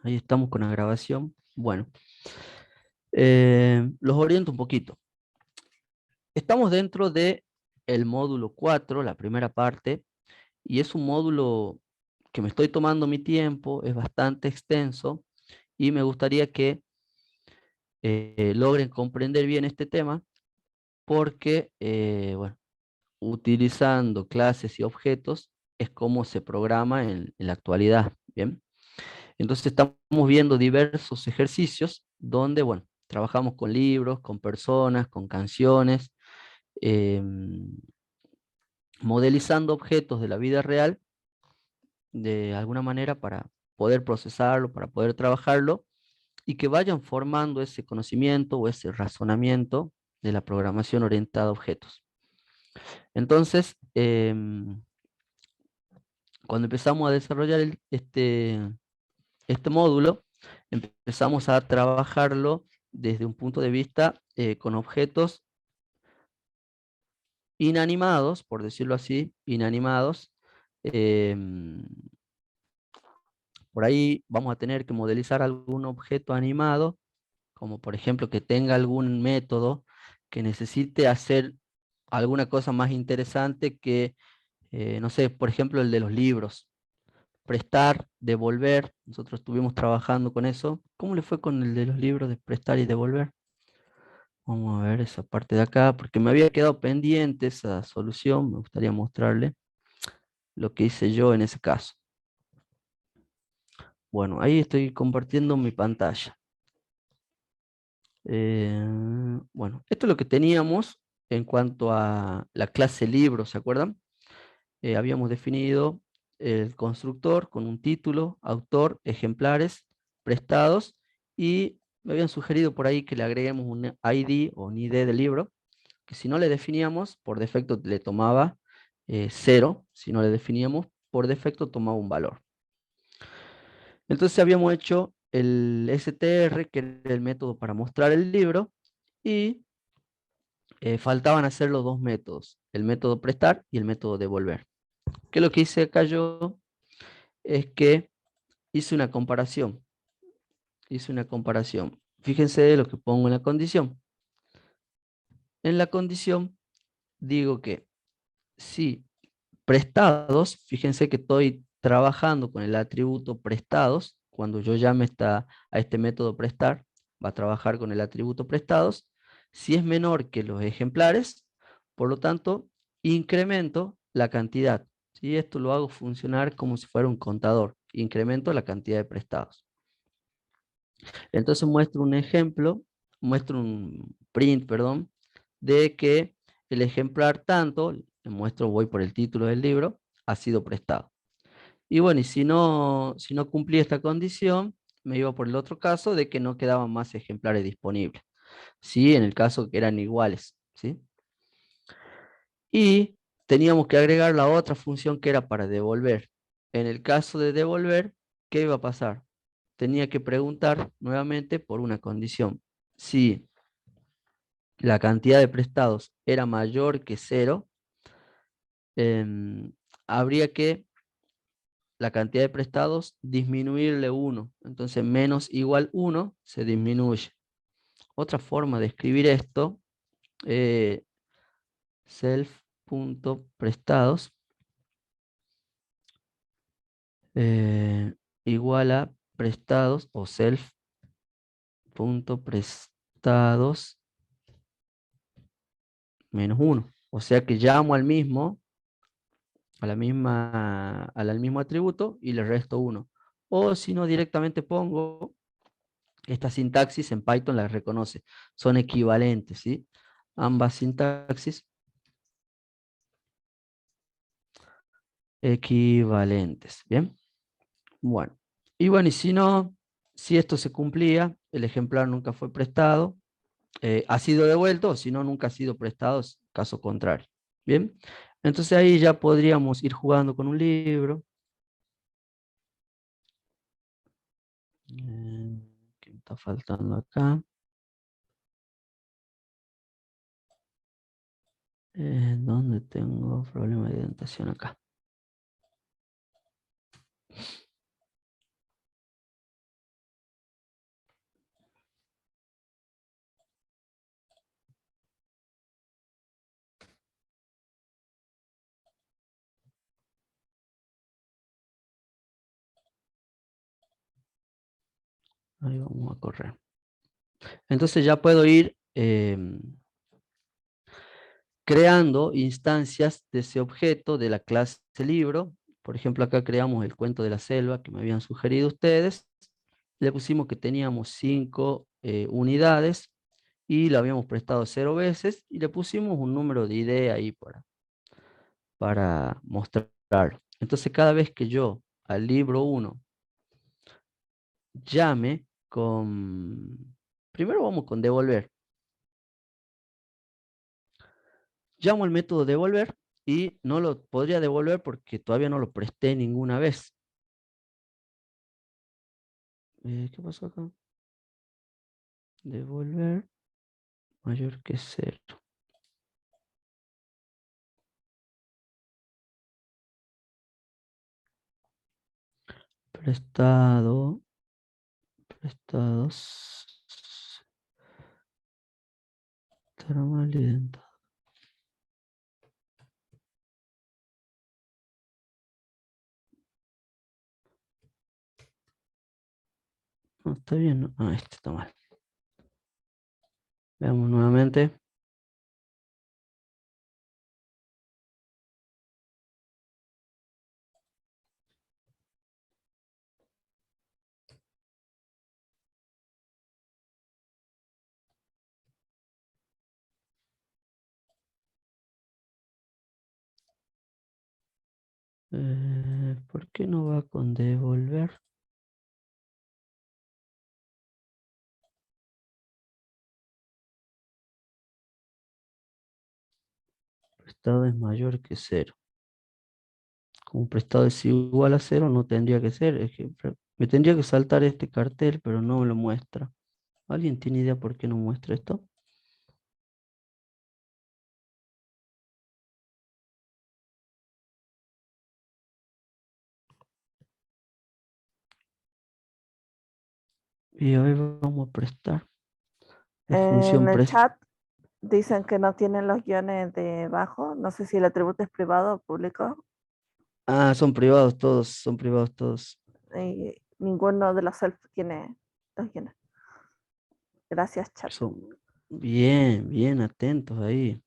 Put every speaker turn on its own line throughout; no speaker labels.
Ahí estamos con la grabación. Bueno, los oriento un poquito. Estamos dentro de el módulo 4, la primera parte, y es un módulo que me estoy tomando mi tiempo, es bastante extenso, y me gustaría que logren comprender bien este tema, porque, bueno, utilizando clases y objetos es como se programa en la actualidad, ¿bien? Entonces estamos viendo diversos ejercicios donde, bueno, trabajamos con libros, con personas, con canciones, modelizando objetos de la vida real de alguna manera para poder procesarlo, para poder trabajarlo y que vayan formando ese conocimiento o ese razonamiento de la programación orientada a objetos. Entonces, cuando empezamos a desarrollar este módulo, empezamos a trabajarlo desde un punto de vista con objetos inanimados, por decirlo así, inanimados. em, por ahí vamos a tener que modelizar algún objeto animado, como por ejemplo que tenga algún método que necesite hacer alguna cosa más interesante que, no sé, por ejemplo el de los libros. Prestar, devolver, nosotros estuvimos trabajando con eso. ¿Cómo le fue con el de los libros de prestar y devolver? Vamos a ver esa parte de acá, porque me había quedado pendiente esa solución, me gustaría mostrarle lo que hice yo en ese caso. Bueno, ahí estoy compartiendo mi pantalla. Bueno, esto es lo que teníamos en cuanto a la clase libro, ¿se acuerdan? Habíamos definido el constructor con un título, autor, ejemplares, prestados, y me habían sugerido por ahí que le agreguemos un ID o un ID del libro, que si no le definíamos, por defecto le tomaba 0, si no le definíamos, por defecto tomaba un valor. Entonces habíamos hecho el STR, que era el método para mostrar el libro, y faltaban hacer los dos métodos, el método prestar y el método devolver. ¿Qué es lo que hice acá yo? Es que hice una comparación. Hice una comparación. Fíjense lo que pongo en la condición. En la condición digo que si prestados, fíjense que estoy trabajando con el atributo prestados, cuando yo llame a este método prestar, va a trabajar con el atributo prestados. Si es menor que los ejemplares, por lo tanto, incremento la cantidad. ¿Sí? Esto lo hago funcionar como si fuera un contador. Incremento la cantidad de prestados. Entonces muestro un ejemplo, muestro un print, perdón, de que el ejemplar tanto, le muestro, voy por el título del libro, ha sido prestado. Y bueno, y si no cumplía esta condición, me iba por el otro caso de que no quedaban más ejemplares disponibles. Sí, en el caso que eran iguales, ¿sí? Y teníamos que agregar la otra función que era para devolver. En el caso de devolver, ¿qué iba a pasar? Tenía que preguntar nuevamente por una condición. Si la cantidad de prestados era mayor que 0, habría que la cantidad de prestados disminuirle 1. Entonces menos igual 1 se disminuye. Otra forma de escribir esto, eh, self.prestados eh, igual a prestados o self.prestados menos 1. O sea que llamo al mismo, al mismo atributo y le resto 1. O si no, directamente pongo esta sintaxis en Python, la reconoce. Son equivalentes, ¿sí? Ambas sintaxis equivalentes, ¿bien? Bueno, y bueno, y si no, si esto se cumplía, el ejemplar nunca fue prestado, ha sido devuelto, o si no, nunca ha sido prestado, caso contrario. Bien, entonces ahí ya podríamos ir jugando con un libro. ¿Qué me está faltando acá? ¿Dónde tengo problema de indentación acá? Ahí vamos a correr. Entonces ya puedo ir creando instancias de ese objeto de la clase libro. Por ejemplo, acá creamos el cuento de la selva que me habían sugerido ustedes. Le pusimos que teníamos 5 unidades y lo habíamos prestado 0 veces y le pusimos un número de idea ahí para mostrar. Entonces, cada vez que yo al libro 1 llame con... Primero vamos con devolver. Llamo al método devolver y no lo podría devolver porque todavía no lo presté ninguna vez. ¿Qué pasó acá? Devolver mayor que 0. Prestado. Prestados. Termal identado. No, está bien, ¿no? Ah, este está mal. Veamos nuevamente. ¿Por qué no va con devolver? Prestado es mayor que 0. Como prestado es igual a 0, no tendría que ser. Es que me tendría que saltar este cartel, pero no me lo muestra. ¿Alguien tiene idea por qué no muestra esto? Y hoy vamos a prestar. De
En
función
el
presta.
chat dicen que no tienen los guiones debajo. No sé si el atributo es privado o público.
Ah, son privados todos, son privados todos.
Y ninguno de los self tiene los guiones. Gracias, chat.
Son bien, bien atentos ahí.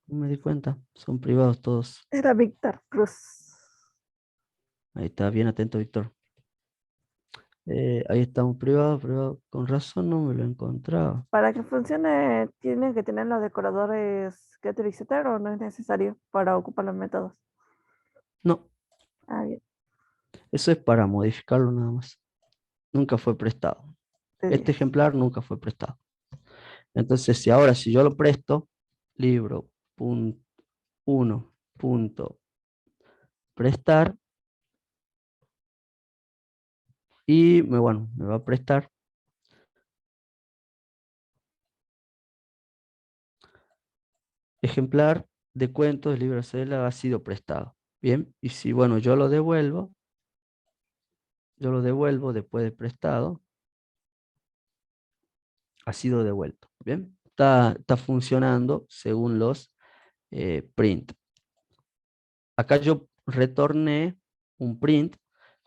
No me di cuenta, son privados todos.
Era Víctor Cruz.
Ahí está, bien atento, Víctor. Ahí estamos privados, privado. Con razón no me lo encontraba.
Para que funcione, tienen que tener los decoradores Getter y Setter o no es necesario para ocupar los métodos.
No,
Ah, bien.
eso es para modificarlo nada más. Nunca fue prestado.
De
Este
10.
ejemplar nunca fue prestado. Entonces, si ahora si yo lo presto, libro 1 punto prestar y bueno, me va a prestar ejemplar de cuentos del libro Cela ha sido prestado. Bien, y si bueno, yo lo devuelvo después de prestado, ha sido devuelto. Bien, está funcionando según los print. Acá yo retorné un print,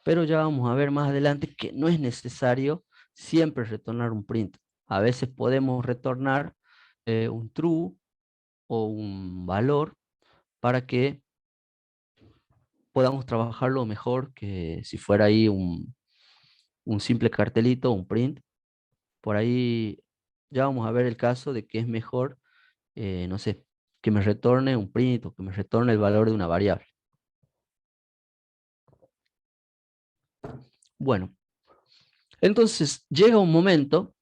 pero ya vamos a ver más adelante que no es necesario siempre retornar un print. A veces podemos retornar un true o un valor para que podamos trabajarlo mejor que si fuera ahí un simple cartelito, un print. Por ahí ya vamos a ver el caso de que es mejor, no sé, que me retorne un print o que me retorne el valor de una variable. Bueno, entonces llega un momento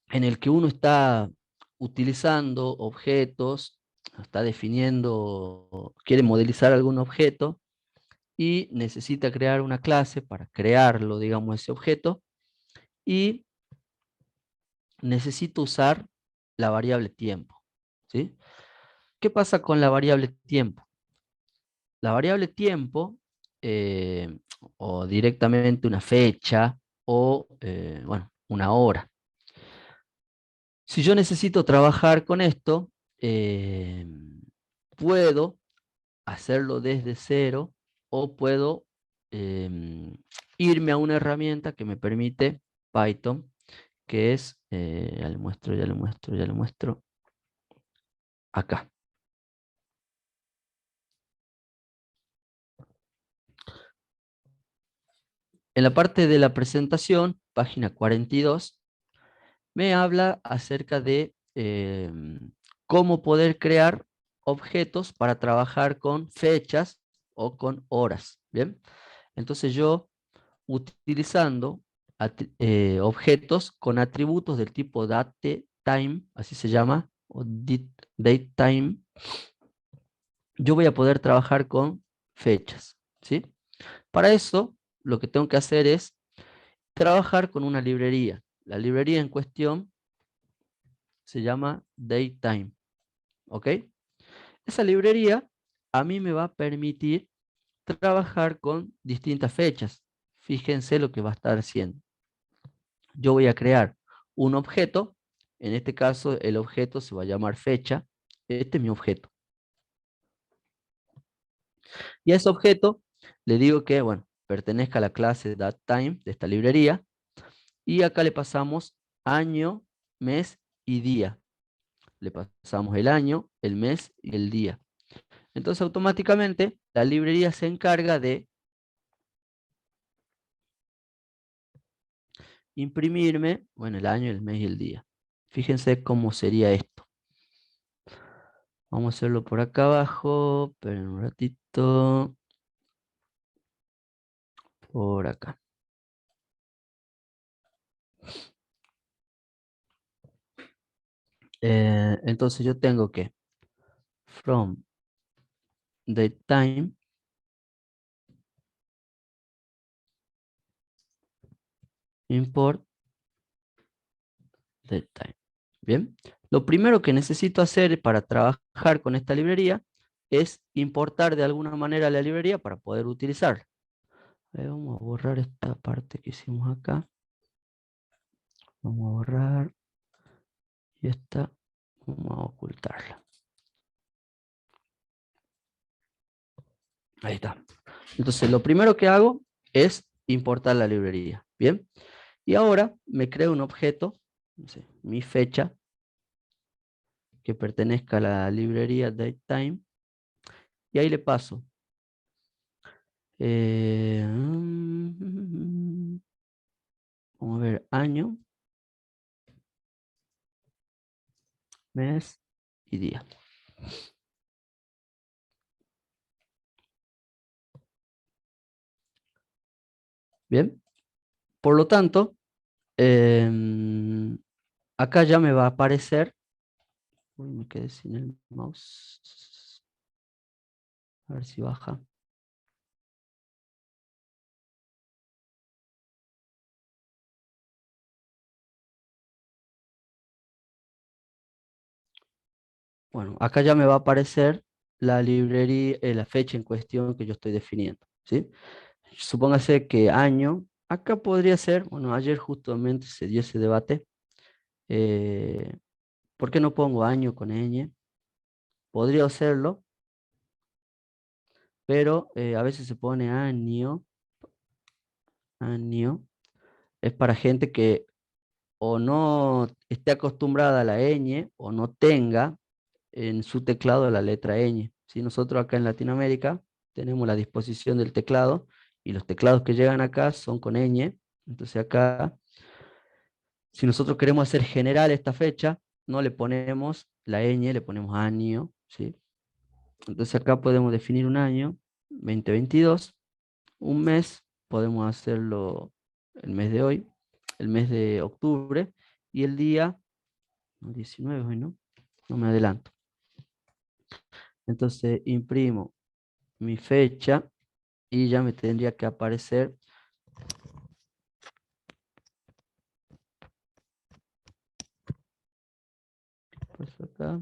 en el que uno está utilizando objetos, está definiendo, quiere modelizar algún objeto y necesita crear una clase para crearlo, digamos, ese objeto, y necesito usar la variable tiempo, ¿sí? ¿Qué pasa con la variable tiempo? La variable tiempo, o directamente una fecha, o, bueno, una hora. Si yo necesito trabajar con esto, puedo hacerlo desde cero o puedo irme a una herramienta que me permite Python, que es, ya le muestro acá. En la parte de la presentación, página 42, me habla acerca de cómo poder crear objetos para trabajar con fechas o con horas. Bien, entonces yo utilizando objetos con atributos del tipo date time, así se llama, o date time, yo voy a poder trabajar con fechas, ¿sí? Para eso, lo que tengo que hacer es trabajar con una librería. La librería en cuestión se llama datetime, ¿ok? Esa librería a mí me va a permitir trabajar con distintas fechas. Fíjense lo que va a estar haciendo. Yo voy a crear un objeto. En este caso, el objeto se va a llamar fecha. Este es mi objeto. Y a ese objeto le digo que, bueno, pertenezca a la clase datetime de esta librería. Y acá le pasamos año, mes y día. Le pasamos el año, el mes y el día. Entonces automáticamente la librería se encarga de imprimirme, bueno, el año, el mes y el día. Fíjense cómo sería esto. Vamos a hacerlo por acá abajo, pero un ratito. Por acá. Entonces yo tengo que from datetime import datetime. Bien. Lo primero que necesito hacer para trabajar con esta librería es importar de alguna manera la librería para poder utilizarla. Vamos a borrar esta parte que hicimos acá. Vamos a borrar. Y esta vamos a ocultarla. Ahí está. Entonces lo primero que hago es importar la librería. Bien. Y ahora me creo un objeto, no sé, mi fecha, que pertenezca a la librería datetime. Y ahí le paso. Vamos a ver, año, mes y día. Bien. Por lo tanto, acá ya me va a aparecer. Uy, me quedé sin el mouse. A ver si baja. Bueno, acá ya me va a aparecer la librería, la fecha en cuestión que yo estoy definiendo, ¿sí? Supóngase que año, acá podría ser, bueno, ayer justamente se dio ese debate, eh, ¿por qué no pongo año con ñ? Podría hacerlo, pero a veces se pone año, es para gente que o no esté acostumbrada a la ñ o no tenga en su teclado la letra ñ. ¿Sí? Nosotros acá en Latinoamérica tenemos la disposición del teclado y los teclados que llegan acá son con ñ. Entonces acá, si nosotros queremos hacer general esta fecha, no le ponemos la ñ, le ponemos año, ¿sí? Entonces acá podemos definir un año, 2022, un mes, podemos hacerlo el mes de hoy, el mes de octubre, y el día, no, 19 hoy, ¿no? No me adelanto. Entonces imprimo mi fecha y ya me tendría que aparecer pues acá,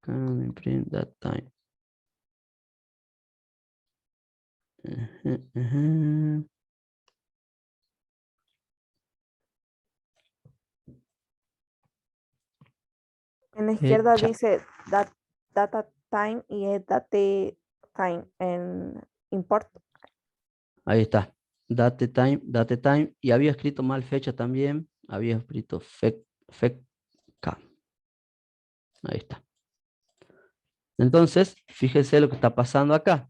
imprint that time. Ajá, ajá.
En la izquierda
Fecha.
dice data time y es date time en import.
Ahí está. Date time. Y había escrito mal fecha también. Había escrito feca. Ahí está. Entonces, fíjense lo que está pasando acá.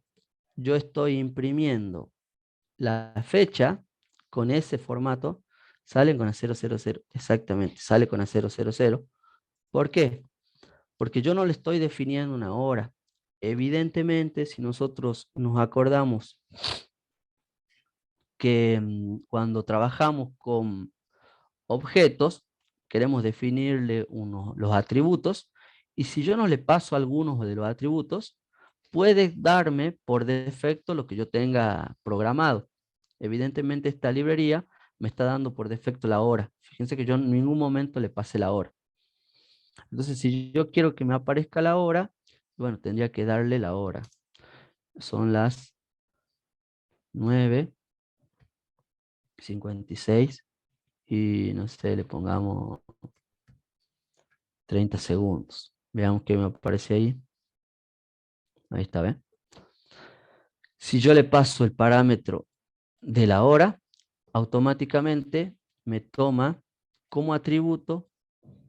Yo estoy imprimiendo la fecha con ese formato. Salen con A000. Exactamente, sale con A000. ¿Por qué? Porque yo no le estoy definiendo una hora. Evidentemente, si nosotros nos acordamos que cuando trabajamos con objetos, queremos definirle los atributos, y si yo no le paso algunos de los atributos, puede darme por defecto lo que yo tenga programado. Evidentemente esta librería me está dando por defecto la hora. Fíjense que yo en ningún momento le pasé la hora. Entonces, si yo quiero que me aparezca la hora, bueno, tendría que darle la hora. Son las 9:56 y no sé, le pongamos 30 segundos. Veamos qué me aparece ahí. Ahí está, ¿ven? Si yo le paso el parámetro de la hora, automáticamente me toma como atributo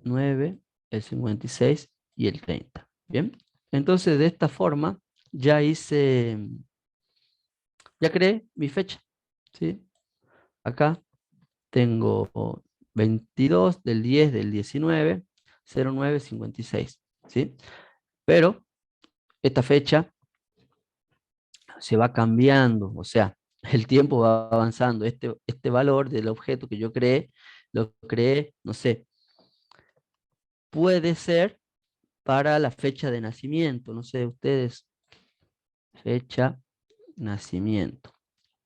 9, el 56 y el 30. ¿Bien? Entonces, de esta forma, ya ya creé mi fecha. ¿Sí? Acá tengo 22 del 10 del 19, 09:56. ¿Sí? Pero esta fecha se va cambiando, o sea, el tiempo va avanzando. Este valor del objeto que yo creé, lo creé, no sé, puede ser para la fecha de nacimiento, no sé, ustedes, fecha, nacimiento.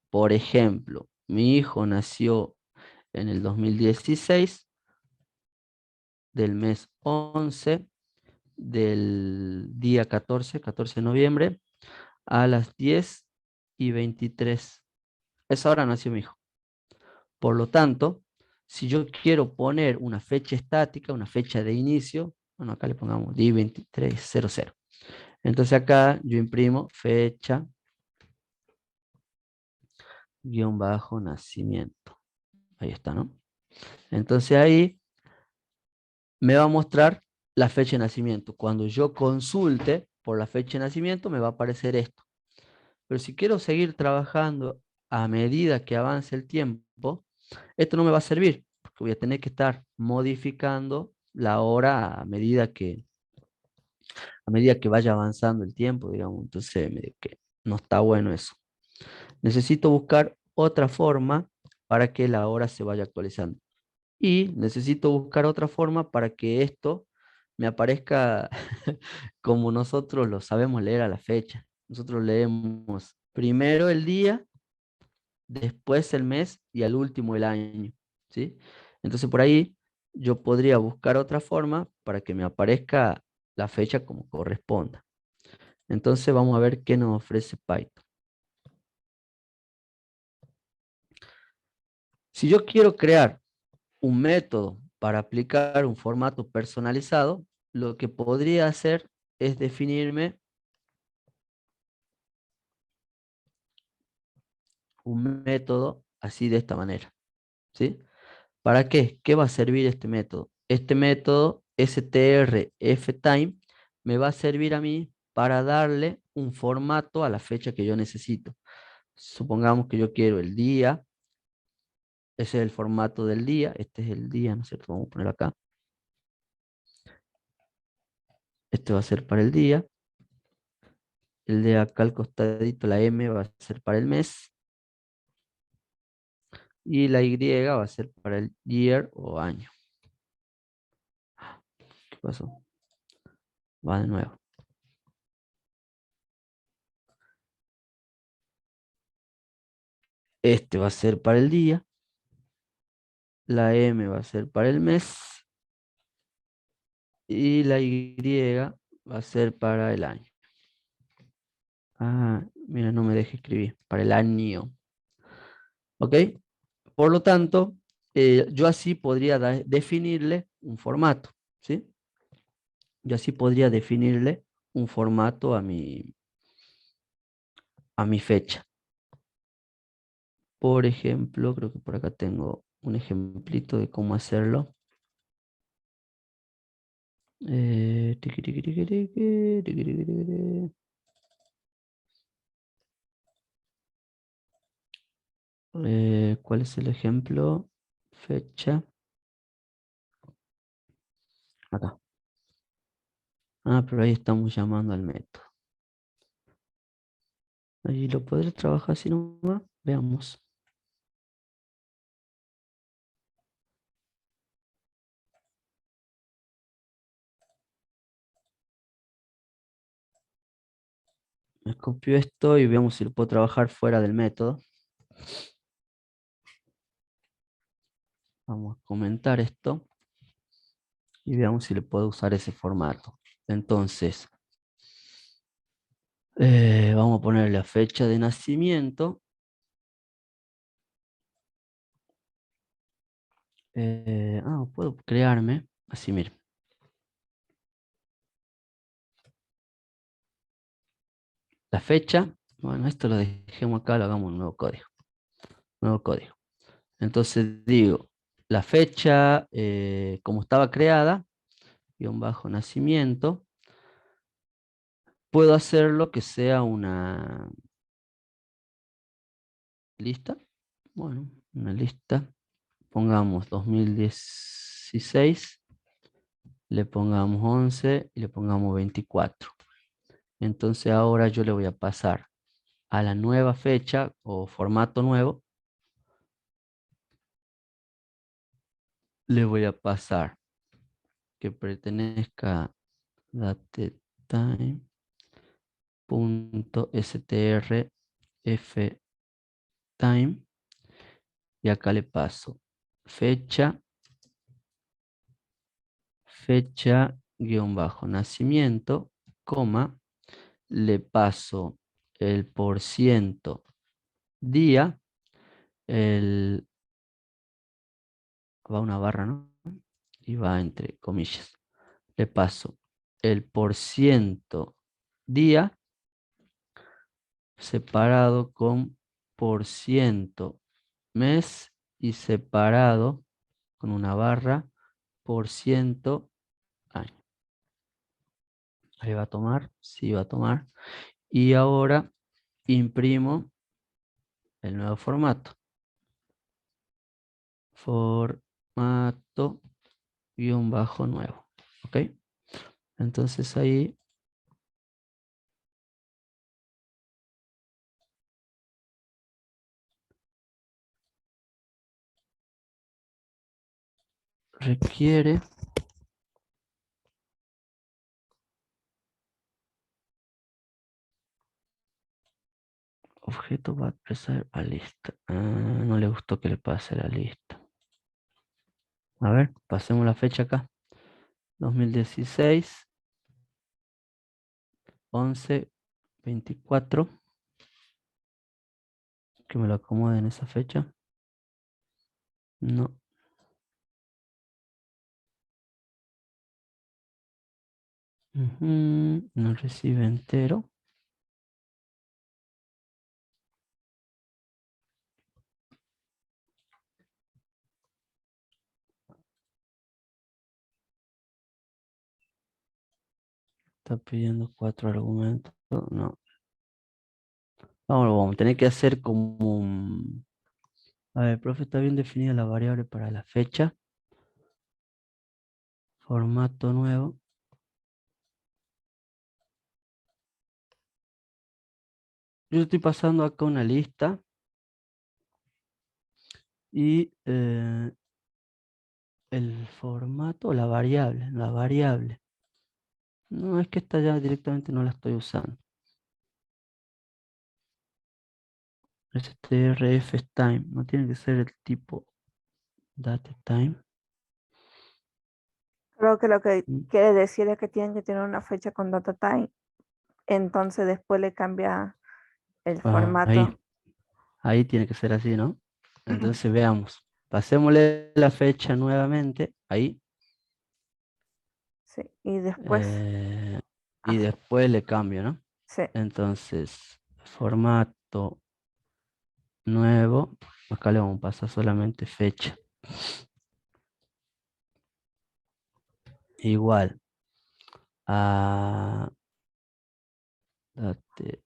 Por ejemplo, mi hijo nació en el 2016, del mes 11, del día 14 de noviembre, a las 10:23. Esa hora nació mi hijo. Por lo tanto, si yo quiero poner una fecha estática, una fecha de inicio, bueno, acá le pongamos 10:23:00. Entonces acá yo imprimo fecha guión bajo nacimiento. Ahí está, ¿no? Entonces ahí me va a mostrar la fecha de nacimiento. Cuando yo consulte por la fecha de nacimiento, me va a aparecer esto. Pero si quiero seguir trabajando a medida que avance el tiempo, esto no me va a servir, porque voy a tener que estar modificando la hora a medida que vaya avanzando el tiempo, digamos. Entonces, medio que no está bueno eso. Necesito buscar otra forma para que la hora se vaya actualizando. Y necesito buscar otra forma para que esto me aparezca como nosotros lo sabemos leer a la fecha. Nosotros leemos primero el día, después el mes y al último el año, ¿sí? Entonces por ahí yo podría buscar otra forma para que me aparezca la fecha como corresponda. Entonces vamos a ver qué nos ofrece Python. Si yo quiero crear un método para aplicar un formato personalizado, lo que podría hacer es definirme un método así de esta manera, ¿sí? ¿Para qué? ¿Qué va a servir este método? Este método strftime me va a servir a mí para darle un formato a la fecha que yo necesito. Supongamos que yo quiero el día, ese es el formato del día, este es el día, ¿no es cierto? Vamos a ponerlo acá. Este va a ser para el día. El de acá al costadito, la M va a ser para el mes. Y la Y va a ser para el year o año. ¿Qué pasó? Va de nuevo. Este va a ser para el día. La M va a ser para el mes. Y la Y va a ser para el año. Ah, mira, no me deje escribir. Para el año. ¿Ok? Por lo tanto, yo así podría definirle un formato. ¿Sí? Yo así podría definirle un formato a mi fecha. por ejemplo, creo que por acá tengo un ejemplito de cómo hacerlo. Tiqui, tiqui, tiqui, tiqui, tiqui, tiqui, tiqui. ¿Cuál es el ejemplo? Fecha. Acá. Ah, pero ahí estamos llamando al método. Ahí lo podré trabajar así nomás. Veamos. Me copio esto y veamos si lo puedo trabajar fuera del método. Vamos a comentar esto y veamos si le puedo usar ese formato. Entonces, vamos a poner la fecha de nacimiento. Puedo crearme. Así, miren. La fecha. Bueno, esto lo dejemos acá, lo hagamos un nuevo código. Nuevo código. Entonces digo, la fecha, como estaba creada, guión bajo nacimiento, puedo hacerlo que sea una lista. Bueno, una lista. Pongamos 2016, le pongamos 11 y le pongamos 24. Entonces ahora yo le voy a pasar a la nueva fecha o formato nuevo, le voy a pasar que pertenezca a datetime.strftime y acá le paso fecha, guión bajo nacimiento, coma, le paso el por ciento día, va una barra, ¿no? Y va entre comillas. Le paso el por ciento día separado con por ciento mes y separado con una barra por ciento año. Ahí va a tomar, sí va a tomar. Y ahora imprimo el nuevo formato. Formato guión bajo nuevo. ¿Ok? Entonces ahí requiere objeto va a pasar a lista. No le gustó que le pase la lista. A ver, pasemos la fecha acá. 2016, 11, 24. Que me lo acomode en esa fecha. No. No recibe entero. Está pidiendo 4 argumentos. No. Vamos a tener que hacer como un... A ver, profe, está bien definida la variable para la fecha. Formato nuevo. Yo estoy pasando acá una lista. Y el formato, la variable. La variable. No, es que esta ya directamente no la estoy usando. strf time. No tiene que ser el tipo date time.
Creo que lo que
Mm,
quiere decir es que tienen que tener una fecha con data time. Entonces después le cambia el
Ahí,
formato.
ahí tiene que ser así, ¿no? Entonces veamos. Pasémosle la fecha nuevamente. Ahí.
Sí, y después,
eh, y
ah,
después le cambio, ¿no?
sí,
Entonces, formato nuevo, acá le vamos a pasar solamente fecha, igual a date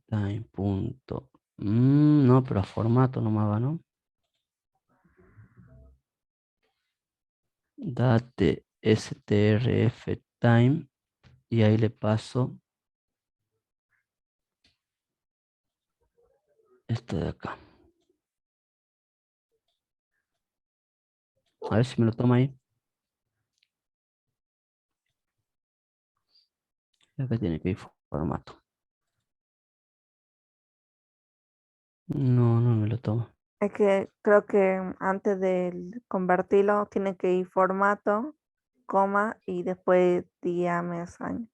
time punto. No, pero a formato nomás va, ¿no? Date strf time y ahí le paso esto de acá. A ver si me lo toma ahí. Acá tiene que ir formato. No, no me lo toma.
Es que creo que antes de convertirlo tiene que ir formato, coma y después día, mes, año.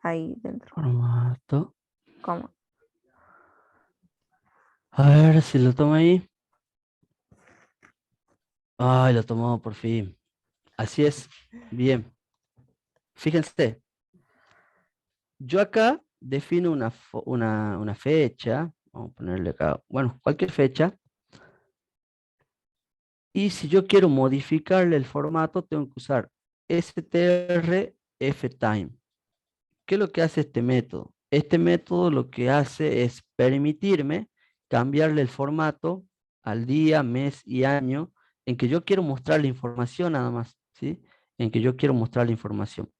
Ahí dentro,
Formato.
coma.
A ver si lo toma ahí. Ay, lo tomó por fin. Así es. Bien. Fíjense, yo acá defino una fecha. Vamos a ponerle acá, bueno, cualquier fecha. Y si yo quiero modificarle el formato, tengo que usar strftime. ¿Qué es lo que hace este método? Este método lo que hace es permitirme cambiarle el formato al día, mes y año en que yo quiero mostrar la información nada más, ¿sí? En que yo quiero mostrar la información.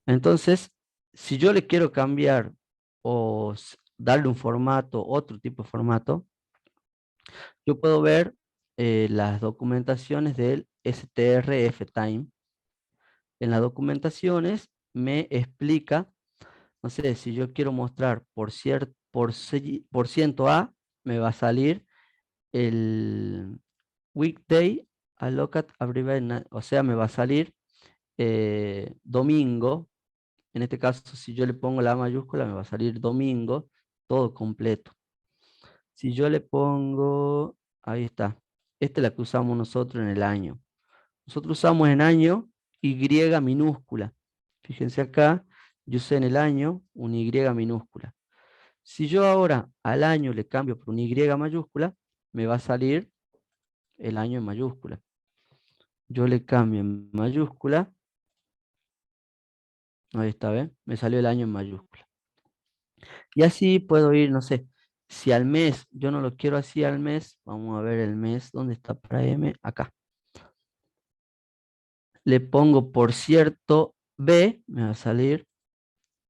Entonces, si yo le quiero cambiar o darle un formato, otro tipo de formato, yo puedo ver las documentaciones del strftime. En las documentaciones me explica, no sé, si yo quiero mostrar por ciento A, me va a salir el weekday allocate abbreviated, o sea, me va a salir domingo. En este caso, si yo le pongo la mayúscula, me va a salir domingo, todo completo. Si yo le pongo, ahí está. Esta es la que usamos nosotros en el año. Nosotros usamos en año Y minúscula. Fíjense acá, yo usé en el año un Y minúscula. Si yo ahora al año le cambio por un Y mayúscula, me va a salir el año en mayúscula. Yo le cambio en mayúscula, ahí está, ¿ven? Me salió el año en mayúscula. Y así puedo ir, no sé, si al mes, yo no lo quiero así al mes, vamos a ver el mes, ¿dónde está para M? Acá. Le pongo por cierto B, me va a salir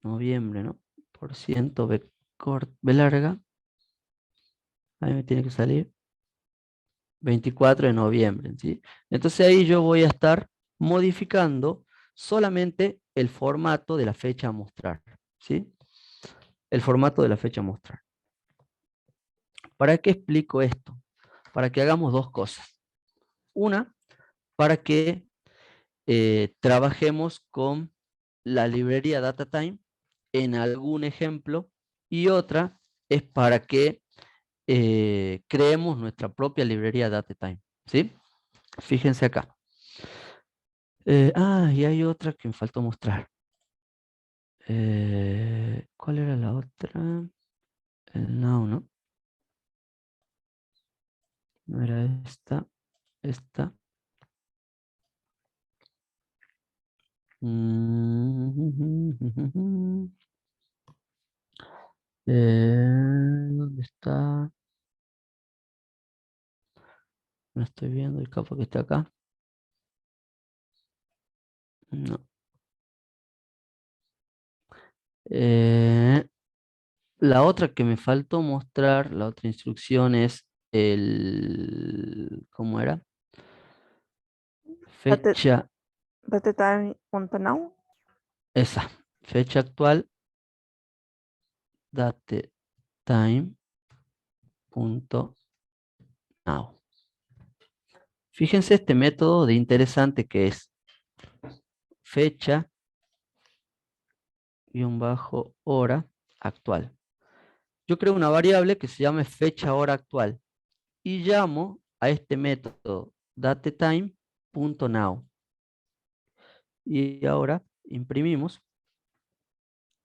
noviembre, ¿no? Por ciento B larga, ahí me tiene que salir 24 de noviembre, ¿sí? Entonces ahí yo voy a estar modificando solamente el formato de la fecha a mostrar, ¿sí? El formato de la fecha a mostrar. ¿Para qué explico esto? Para que hagamos dos cosas. Una, para que trabajemos con la librería DataTime en algún ejemplo, y otra es para que creemos nuestra propia librería DataTime, ¿sí? Fíjense acá. Y hay otra que me faltó mostrar. ¿Cuál era la otra? El now, ¿no? No era esta. Esta. ¿Dónde está? No estoy viendo el capo que está acá. No. Eh, la otra que me faltó mostrar, la otra instrucción es ¿cómo era?
Date,
Fecha,
date time.now.
esa, fecha actual, date time punto now. Fíjense este método de interesante que es fecha guión bajo hora actual. Yo creo una variable que se llame fecha hora actual y llamo a este método datetime.now. Y ahora imprimimos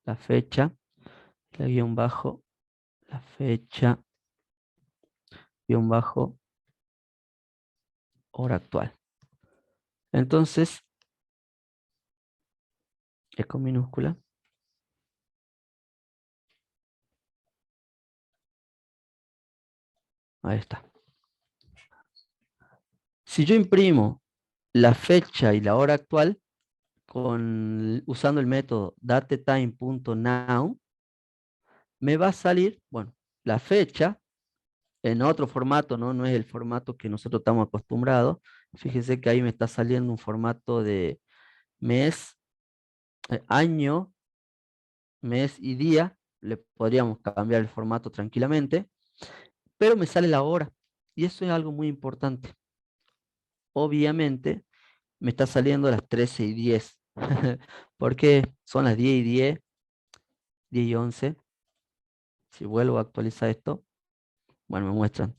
la fecha, la guión bajo, la fecha guión bajo, hora actual. Entonces, es con minúscula. Ahí está. Si yo imprimo la fecha y la hora actual usando el método datetime.now, me va a salir, bueno, la fecha en otro formato, ¿no? No es el formato que nosotros estamos acostumbrados. Fíjense que ahí me está saliendo un formato de mes, año, mes y día. Le podríamos cambiar el formato tranquilamente, pero me sale la hora. Y eso es algo muy importante. Obviamente, me está saliendo a las 13:10. Porque son las 10:10, 10:11. Si vuelvo a actualizar esto, bueno, me muestran.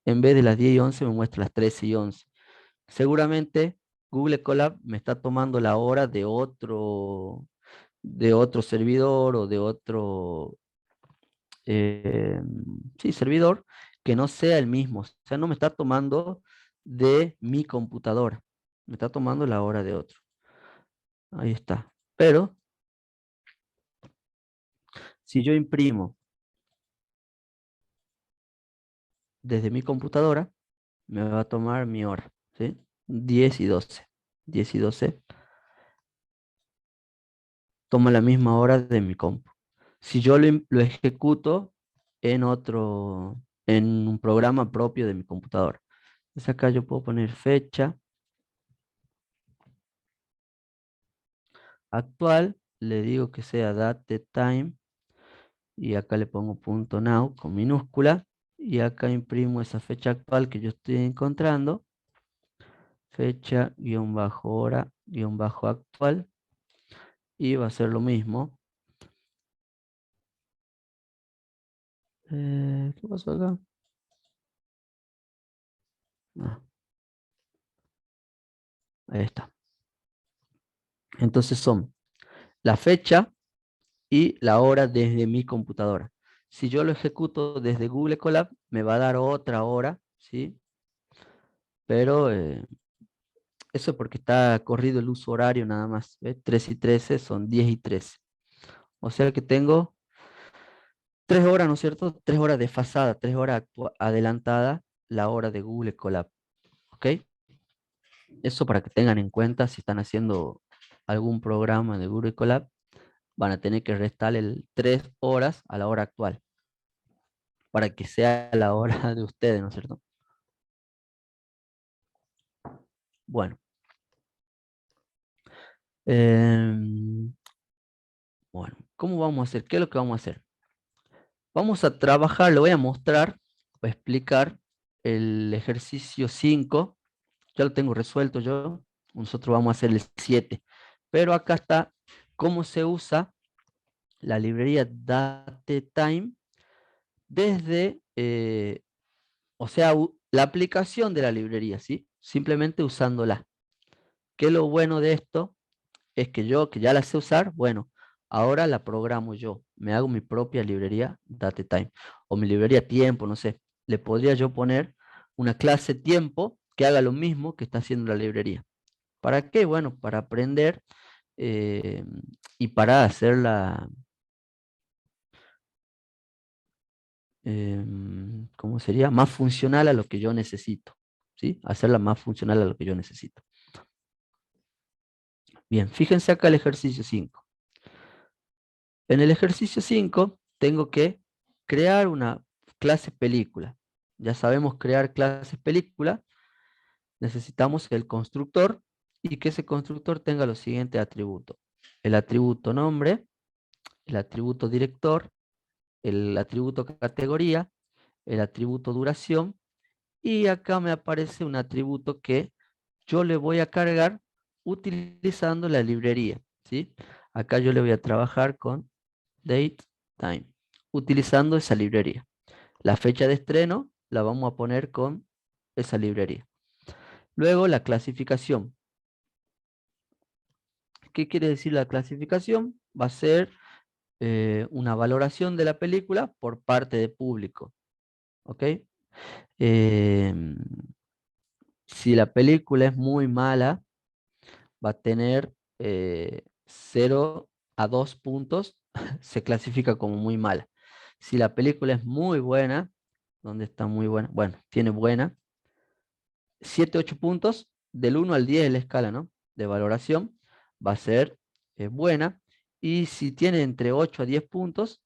En vez de las 10:11, me muestra las 13:11. Seguramente Google Colab me está tomando la hora de otro servidor o de otro sí, servidor que no sea el mismo. O sea, no me está tomando de mi computadora. Me está tomando la hora de otro. Ahí está. Pero si yo imprimo desde mi computadora, me va a tomar mi hora, ¿sí? 10:12. 10:12 toma la misma hora de mi compu. Si yo lo ejecuto en un programa propio de mi computadora. Entonces acá yo puedo poner fecha actual, le digo que sea date time y acá le pongo punto .now con minúscula y acá imprimo esa fecha actual que yo estoy encontrando, fecha guión bajo hora guión bajo actual y va a ser lo mismo. ¿Qué pasó acá? Ah, ahí está. Entonces son la fecha y la hora desde mi computadora. Si yo lo ejecuto desde Google Colab, me va a dar otra hora, ¿sí? Pero eso es porque está corrido el uso horario nada más. ¿Ves? 3:13 son 10:13. O sea que tengo 3 horas, ¿no es cierto? 3 horas desfasada, 3 horas adelantada la hora de Google Colab. ¿Ok? Eso para que tengan en cuenta si están haciendo algún programa de Google Colab, van a tener que restarle 3 horas a la hora actual para que sea la hora de ustedes, ¿no es cierto? Bueno, em, bueno, ¿cómo vamos a hacer? ¿Qué es lo que vamos a hacer? Vamos a trabajar, le voy a mostrar, voy a explicar el ejercicio 5. Ya lo tengo resuelto yo. Nosotros vamos a hacer el 7. Pero acá está cómo se usa la librería DateTime desde, o sea, la aplicación de la librería, ¿sí? Simplemente usándola. ¿Qué es lo bueno de esto? Es que yo, que ya la sé usar, bueno, ahora la programo yo. Me hago mi propia librería DateTime o mi librería tiempo, no sé. Le podría yo poner una clase tiempo que haga lo mismo que está haciendo la librería. ¿Para qué? Bueno, para aprender eh, y para hacerla, ¿cómo sería? Más funcional a lo que yo necesito. ¿Sí? Hacerla más funcional a lo que yo necesito. Bien, fíjense acá el ejercicio 5. En el ejercicio 5 tengo que crear una clase película. Ya sabemos crear clases película. Necesitamos el constructor y que ese constructor tenga los siguientes atributos. El atributo nombre, el atributo director, el atributo categoría, el atributo duración y acá me aparece un atributo que yo le voy a cargar utilizando la librería, ¿sí? Acá yo le voy a trabajar con date time, utilizando esa librería. La fecha de estreno la vamos a poner con esa librería. Luego la clasificación. ¿Qué quiere decir la clasificación? Va a ser una valoración de la película por parte de público. ¿Ok? Em, si la película es muy mala, va a tener 0 a 2 puntos, se clasifica como muy mala. Si la película es muy buena, ¿dónde está muy buena? Bueno, tiene buena, 7 8 puntos, del 1 al 10 es la escala, ¿no? De valoración, va a ser buena, y si tiene entre 8 a 10 puntos,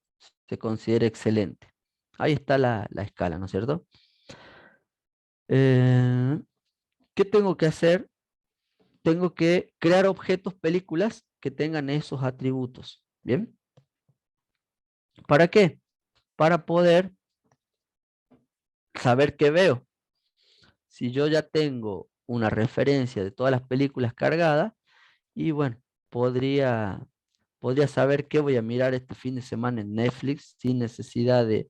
se considera excelente. Ahí está la escala, ¿no es cierto? Eh, ¿Qué tengo que hacer? Tengo que crear objetos, películas que tengan esos atributos. ¿Bien? ¿Para qué? Para poder saber qué veo. Si yo ya tengo una referencia de todas las películas cargadas, y bueno, podría saber qué voy a mirar este fin de semana en Netflix sin necesidad eh,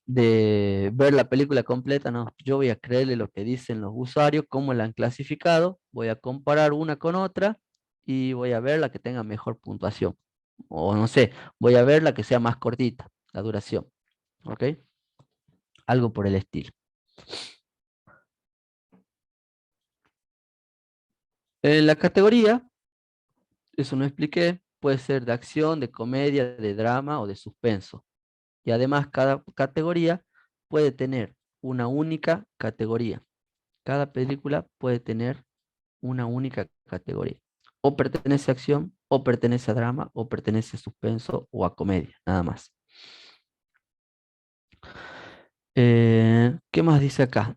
de ver la película completa. No, yo voy a creerle lo que dicen los usuarios, cómo la han clasificado, voy a comparar una con otra y voy a ver la que tenga mejor puntuación. O no sé, voy a ver la que sea más cortita, la duración. ¿Ok? Algo por el estilo. En la categoría, eso no expliqué, puede ser de acción, de comedia, de drama o de suspenso. Y además cada categoría puede tener una única categoría. Cada película puede tener una única categoría. O pertenece a acción, o pertenece a drama, o pertenece a suspenso o a comedia, nada más. ¿Qué más dice acá?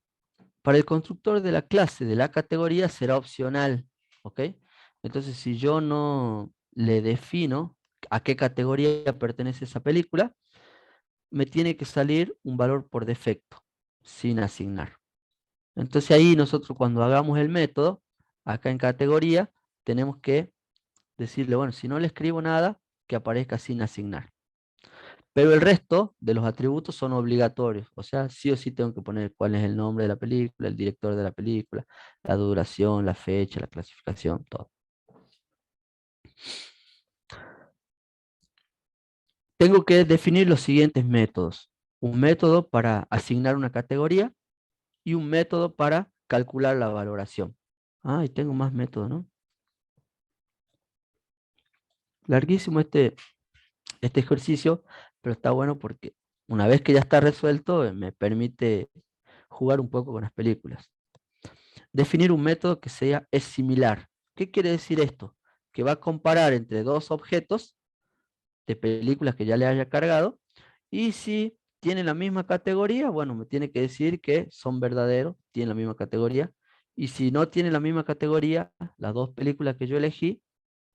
Para el constructor de la clase, de la categoría, será opcional, ¿ok? Entonces, si yo no le defino a qué categoría pertenece esa película, me tiene que salir un valor por defecto, sin asignar. Entonces ahí nosotros cuando hagamos el método, acá en categoría, tenemos que decirle, bueno, si no le escribo nada, que aparezca sin asignar. Pero el resto de los atributos son obligatorios, o sea, sí o sí tengo que poner cuál es el nombre de la película, el director de la película, la duración, la fecha, la clasificación, todo. Tengo que definir los siguientes métodos. Un método para asignar una categoría y un método para calcular la valoración. Ah, y tengo más métodos, ¿no? Larguísimo este ejercicio, pero está bueno porque una vez que ya está resuelto, me permite jugar un poco con las películas. Definir un método que sea es similar. ¿Qué quiere decir esto? Que va a comparar entre dos objetos de películas que ya le haya cargado, y si tienen la misma categoría, bueno, me tiene que decir que son verdaderos, tienen la misma categoría, y si no tienen la misma categoría, las dos películas que yo elegí,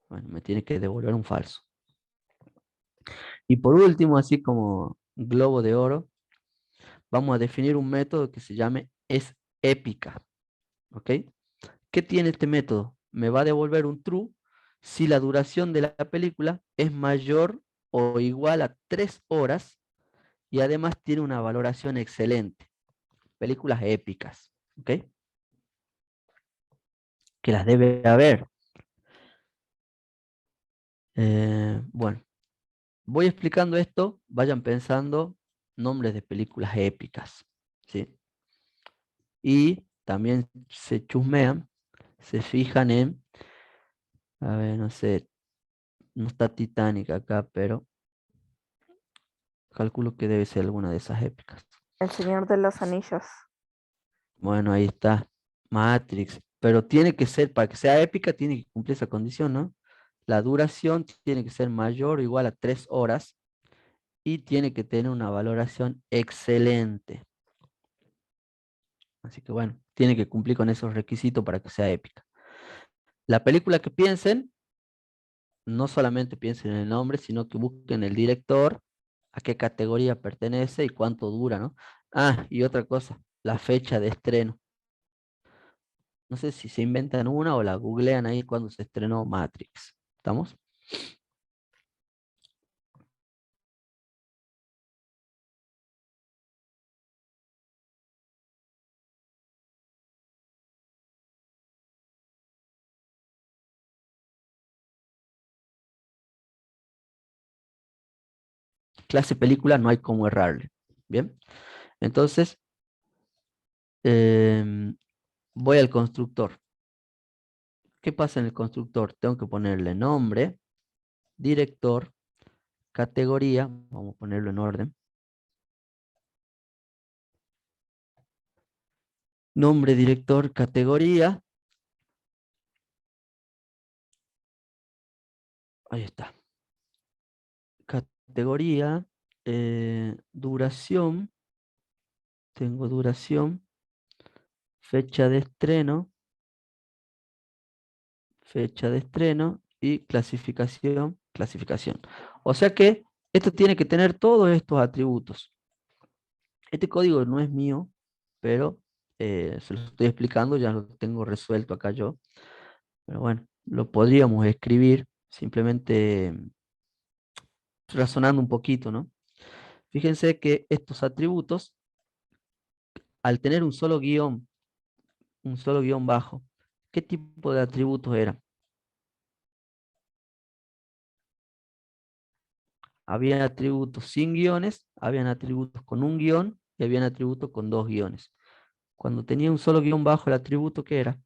bueno, me tiene que devolver un falso. Y por último, así como globo de oro, vamos a definir un método que se llame es épica. ¿Ok? ¿Qué tiene este método? Me va a devolver un true si la duración de la película es mayor o igual a 3 horas y además tiene una valoración excelente. Películas épicas. ¿Ok? Que las debe haber. Bueno, voy explicando esto, vayan pensando nombres de películas épicas. ¿Sí? Y también se chusmean, se fijan en, a ver, no sé, no está Titanic acá, pero calculo que debe ser alguna de esas épicas.
El Señor de los Anillos.
Bueno, ahí está, Matrix, pero tiene que ser, para que sea épica, tiene que cumplir esa condición, ¿no? La duración tiene que ser mayor o igual a 3 horas y tiene que tener una valoración excelente. Así que bueno, tiene que cumplir con esos requisitos para que sea épica. La película que piensen, no solamente piensen en el nombre, sino que busquen el director, a qué categoría pertenece y cuánto dura, ¿no? Ah, y otra cosa, la fecha de estreno. No sé si se inventan una o la googlean ahí cuando se estrenó Matrix. ¿Estamos? Clase película, no hay cómo errarle. Bien, entonces voy al constructor. ¿Qué pasa en el constructor? Tengo que ponerle nombre, director, categoría, vamos a ponerlo en orden. Nombre, director, categoría. Ahí está. Categoría, duración. Tengo duración, fecha de estreno y clasificación, clasificación. O sea que esto tiene que tener todos estos atributos. Este código no es mío, pero se lo estoy explicando, ya lo tengo resuelto acá yo. Pero bueno, lo podríamos escribir simplemente razonando un poquito, ¿no? Fíjense que estos atributos, al tener un solo guión bajo, ¿qué tipo de atributos eran? Había atributos sin guiones, habían atributos con un guión y habían atributos con dos guiones. Cuando tenía un solo guión bajo, el atributo, ¿qué era?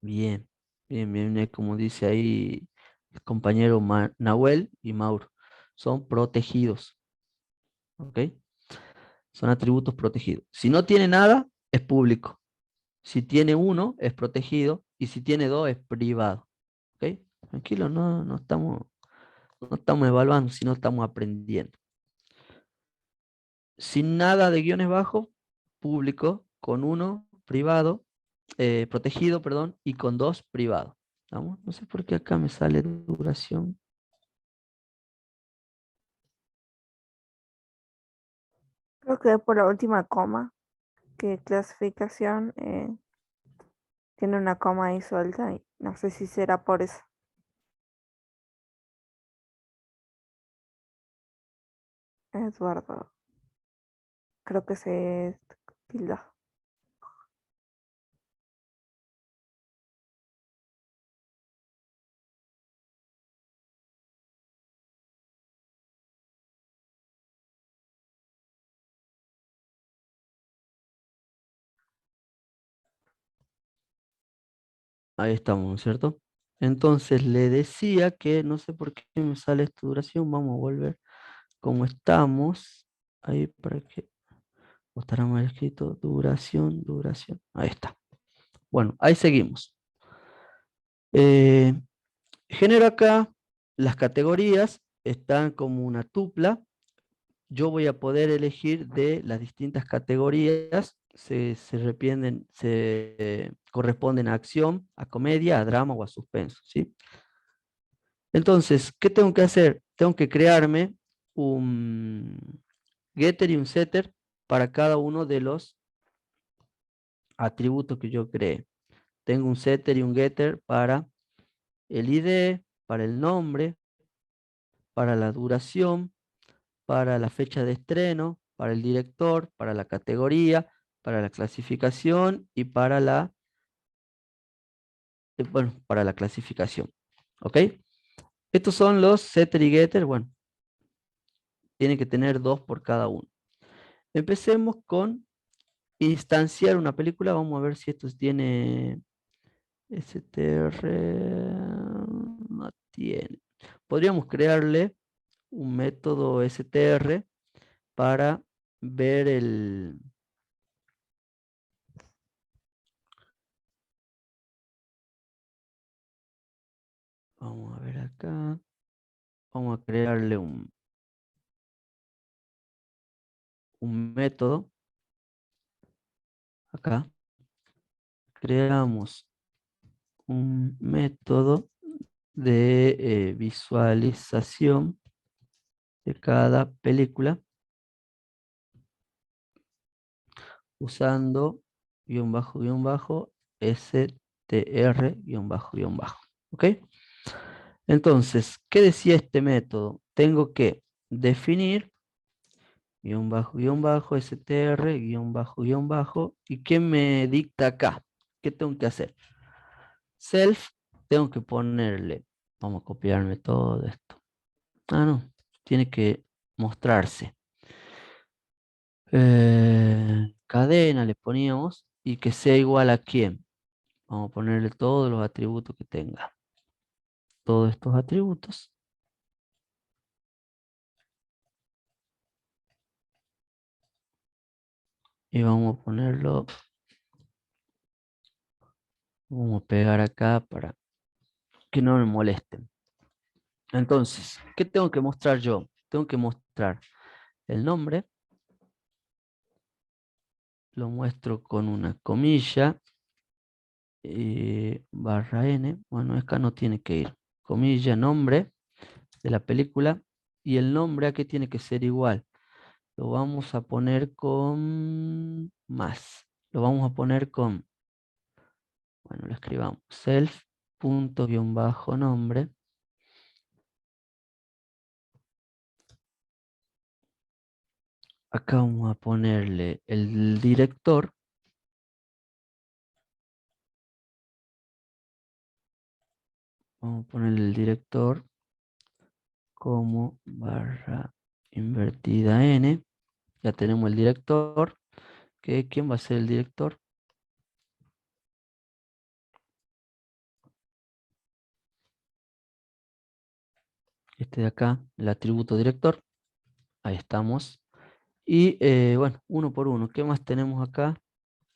Bien, bien, bien, como dice ahí el compañero Nahuel y Mauro. Son protegidos, ¿ok? Son atributos protegidos. Si no tiene nada, es público. Si tiene uno, es protegido. Y si tiene dos, es privado, ¿ok? Tranquilo, no estamos evaluando, sino estamos aprendiendo. Sin nada de guiones bajos, público, con uno privado, protegido, perdón, y con dos privado. ¿Vamos? No sé por qué acá me sale duración.
Creo que es por la última coma, que clasificación tiene una coma ahí suelta y no sé si será por eso. Eduardo, creo que se tilda.
Ahí estamos, ¿no es cierto? Entonces le decía que no sé por qué me sale esta duración. Vamos a volver como estamos. Ahí para que estará mal escrito. Duración, duración. Ahí está. Bueno, ahí seguimos. Eh, Genero acá las categorías. Están como una tupla. Yo voy a poder elegir de las distintas categorías, se corresponden a acción, a comedia, a drama o a suspenso, ¿sí? Entonces, ¿qué tengo que hacer? Tengo que crearme un getter y un setter para cada uno de los atributos que yo cree. Tengo un setter y un getter para el ID, para el nombre, para la duración, para la fecha de estreno, para el director, para la categoría, para la clasificación y para bueno, para la clasificación. ¿Ok? Estos son los setter y getter. Bueno, tiene que tener dos por cada uno. Empecemos con instanciar una película. Vamos a ver si esto tiene str. No tiene. Podríamos crearle un método str para ver el. Vamos a ver acá. Vamos a crearle un método. Acá creamos un método de visualización de cada película usando guión bajo str guión bajo. ¿Ok? Entonces, ¿qué decía este método? Tengo que definir guión bajo str guión bajo. ¿Y qué me dicta acá? ¿Qué tengo que hacer? Self, tengo que ponerle, vamos a copiarme todo esto. Ah, no. tiene que mostrarse. Cadena le poníamos y que sea igual a quién. Vamos a ponerle todos los atributos que tenga. Todos estos atributos. Y vamos a ponerlo, vamos a pegar acá para que no me molesten. Entonces, ¿qué tengo que mostrar yo? Tengo que mostrar el nombre, lo muestro con una comilla, barra N, bueno, acá no tiene que ir, comilla, nombre de la película, y el nombre aquí tiene que ser igual. Lo vamos a poner con más, lo vamos a poner con, bueno, lo escribamos, self, punto, guión bajo, nombre. Acá vamos a ponerle el director. Vamos a ponerle el director como barra invertida N. Ya tenemos el director. ¿Quién va a ser el director? Este de acá, el atributo director. Ahí estamos. Y bueno, uno por uno. ¿Qué más tenemos acá?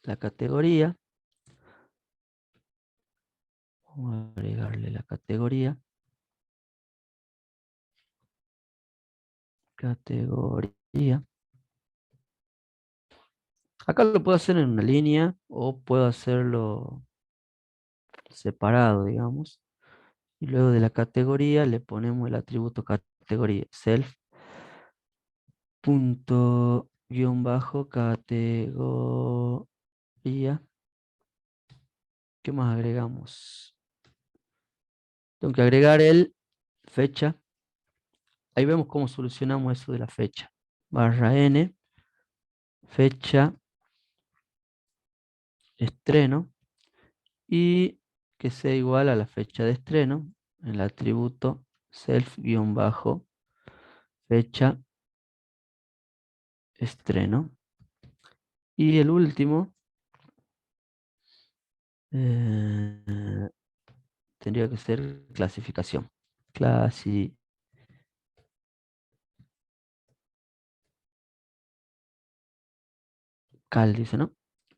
La categoría. Vamos a agregarle la categoría. Categoría. Acá lo puedo hacer en una línea o puedo hacerlo separado, digamos. Y luego de la categoría le ponemos el atributo categoría. Self punto guión bajo categoría. ¿Qué más agregamos? Tengo que agregar el fecha. Ahí vemos cómo solucionamos eso de la fecha. Barra N, fecha, estreno, y que sea igual a la fecha de estreno, el atributo self-bajo, fecha, estreno. Y el último, eh, tendría que ser clasificación. Clasificación, dice, ¿no?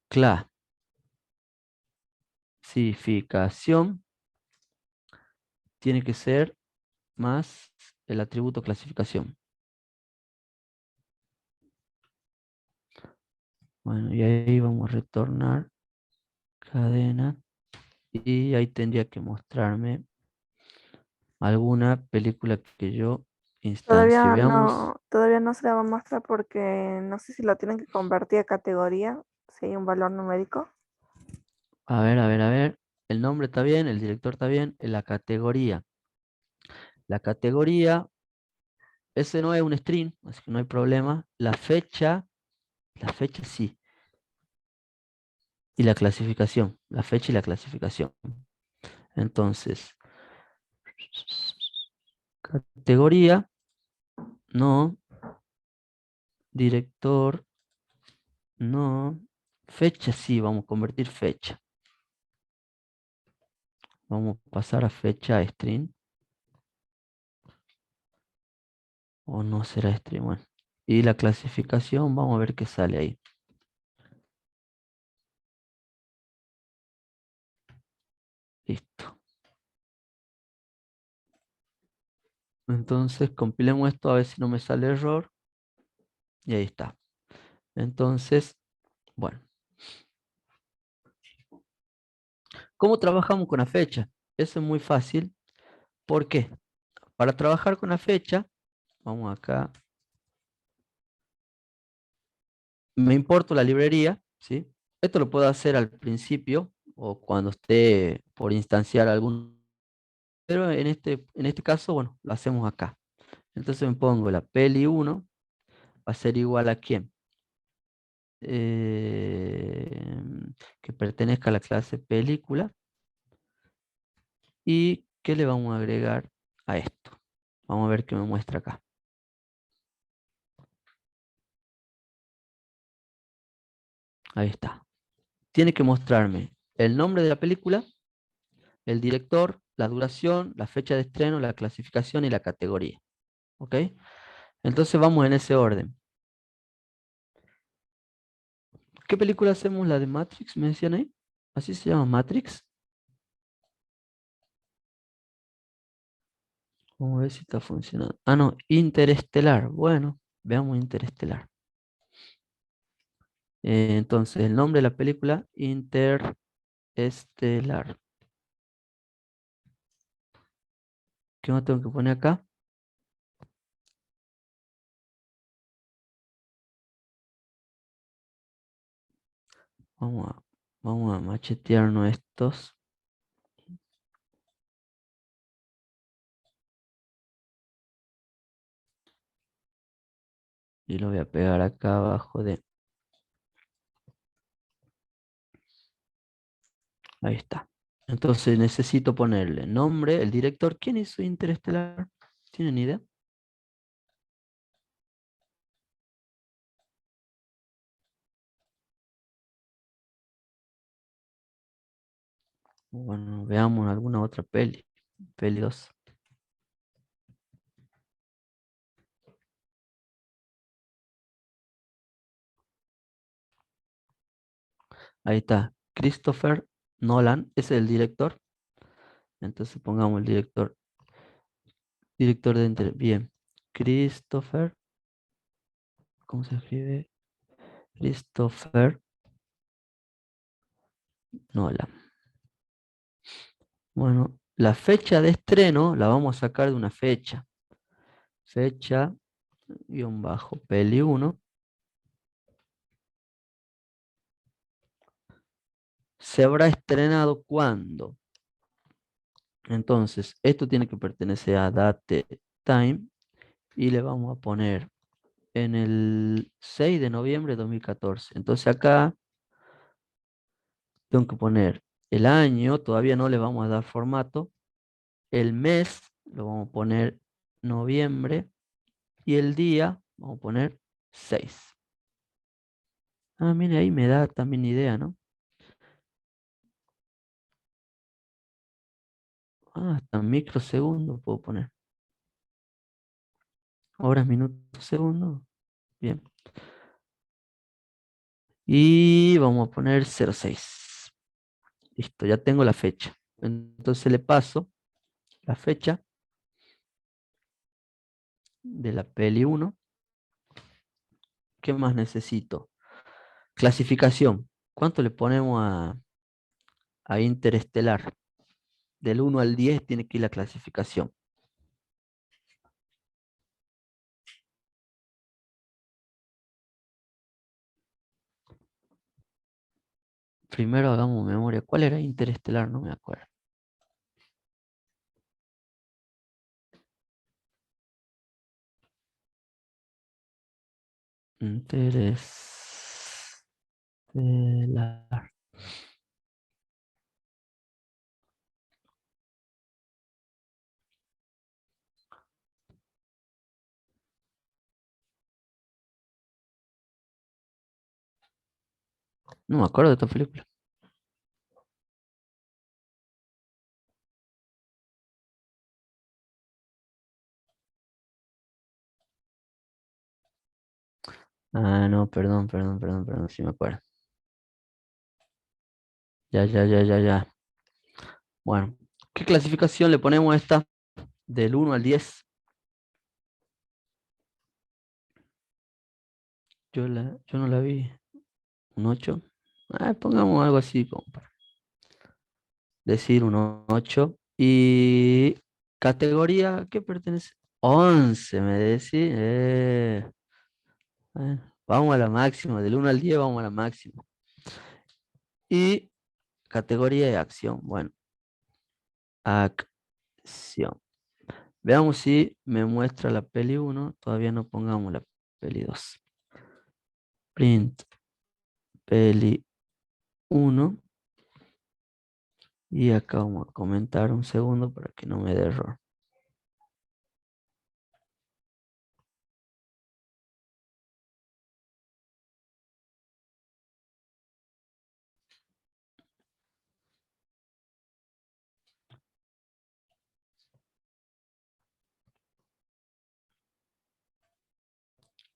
Clasificación tiene que ser más el atributo clasificación. Bueno, y ahí vamos a retornar cadena y ahí tendría que mostrarme alguna película que yo instancie. Veamos.
Todavía no se la va a mostrar porque no sé si lo tienen que convertir a categoría, si hay un valor numérico.
A ver, a ver, a ver. El nombre está bien, el director está bien, la categoría. La categoría, ese no es un string, así que no hay problema. La fecha sí. Y la clasificación, la fecha y la clasificación. Entonces, categoría, no, director, no, fecha sí, vamos a convertir fecha. Vamos a pasar a fecha a string. O no será string, bueno. Y la clasificación, vamos a ver qué sale ahí. Listo. Entonces compilemos esto a ver si no me sale error. Y ahí está. Entonces, bueno. ¿Cómo trabajamos con la fecha? Eso es muy fácil. ¿Por qué? Para trabajar con la fecha, vamos acá. Me importo la librería, ¿sí? Esto lo puedo hacer al principio o cuando esté por instanciar algún. Pero en este caso, bueno, lo hacemos acá. Entonces me pongo la peli 1, va a ser igual a quién. Que pertenezca a la clase película. ¿Y qué le vamos a agregar a esto? Vamos a ver qué me muestra acá. Ahí está. Tiene que mostrarme el nombre de la película, el director, la duración, la fecha de estreno, la clasificación y la categoría. ¿Ok? Entonces vamos en ese orden. ¿Qué película hacemos? La de Matrix, me decían ahí. ¿Así se llama Matrix? Vamos a ver si está funcionando. Ah, no, Interestelar. Bueno, veamos Interestelar. Entonces, el nombre de la película, Interestelar. ¿Qué más tengo que poner acá? Vamos a, vamos a machetearnos estos. Y lo voy a pegar acá abajo de... Ahí está. Entonces necesito ponerle nombre, el director. ¿Quién hizo Interestelar? ¿Tienen idea? Bueno, veamos alguna otra peli. Peli 2. Ahí está. Christopher Nolan. Ese es el director. Entonces pongamos el director. Director de... Bien. Christopher. ¿Cómo se escribe? Christopher Nolan. Bueno, la fecha de estreno la vamos a sacar de una fecha. Fecha, guión bajo, peli 1. ¿Se habrá estrenado cuándo? Entonces, esto tiene que pertenecer a date time y le vamos a poner en el 6 de noviembre de 2014. Entonces acá tengo que poner el año, todavía no le vamos a dar formato. El mes lo vamos a poner noviembre y el día vamos a poner 6. Ah, mire, ahí me da también idea, ¿no? Ah, hasta microsegundos puedo poner. Horas, minutos, segundos. Bien. Y vamos a poner 06. Listo, ya tengo la fecha. Entonces le paso la fecha de la peli 1. ¿Qué más necesito? Clasificación. ¿Cuánto le ponemos a Interestelar? Del 1 al 10 tiene que ir la clasificación. Primero hagamos memoria. ¿Cuál era Interestelar? No me acuerdo. Interestelar. No me acuerdo de esta película. Ah, no, perdón, sí me acuerdo. Ya. Bueno, ¿qué clasificación le ponemos a esta? Del 1 al 10. Yo no la vi. ¿Un 8? Ah, pongamos algo así como para decir un 8. Y categoría, ¿qué pertenece? 11, me decís. Vamos a la máxima, del 1 al 10 vamos a la máxima. Y categoría de acción. Bueno, acción. Veamos si me muestra la peli 1. Todavía no pongamos la peli 2. Print peli 1. Y acá vamos a comentar un segundo para que no me dé error.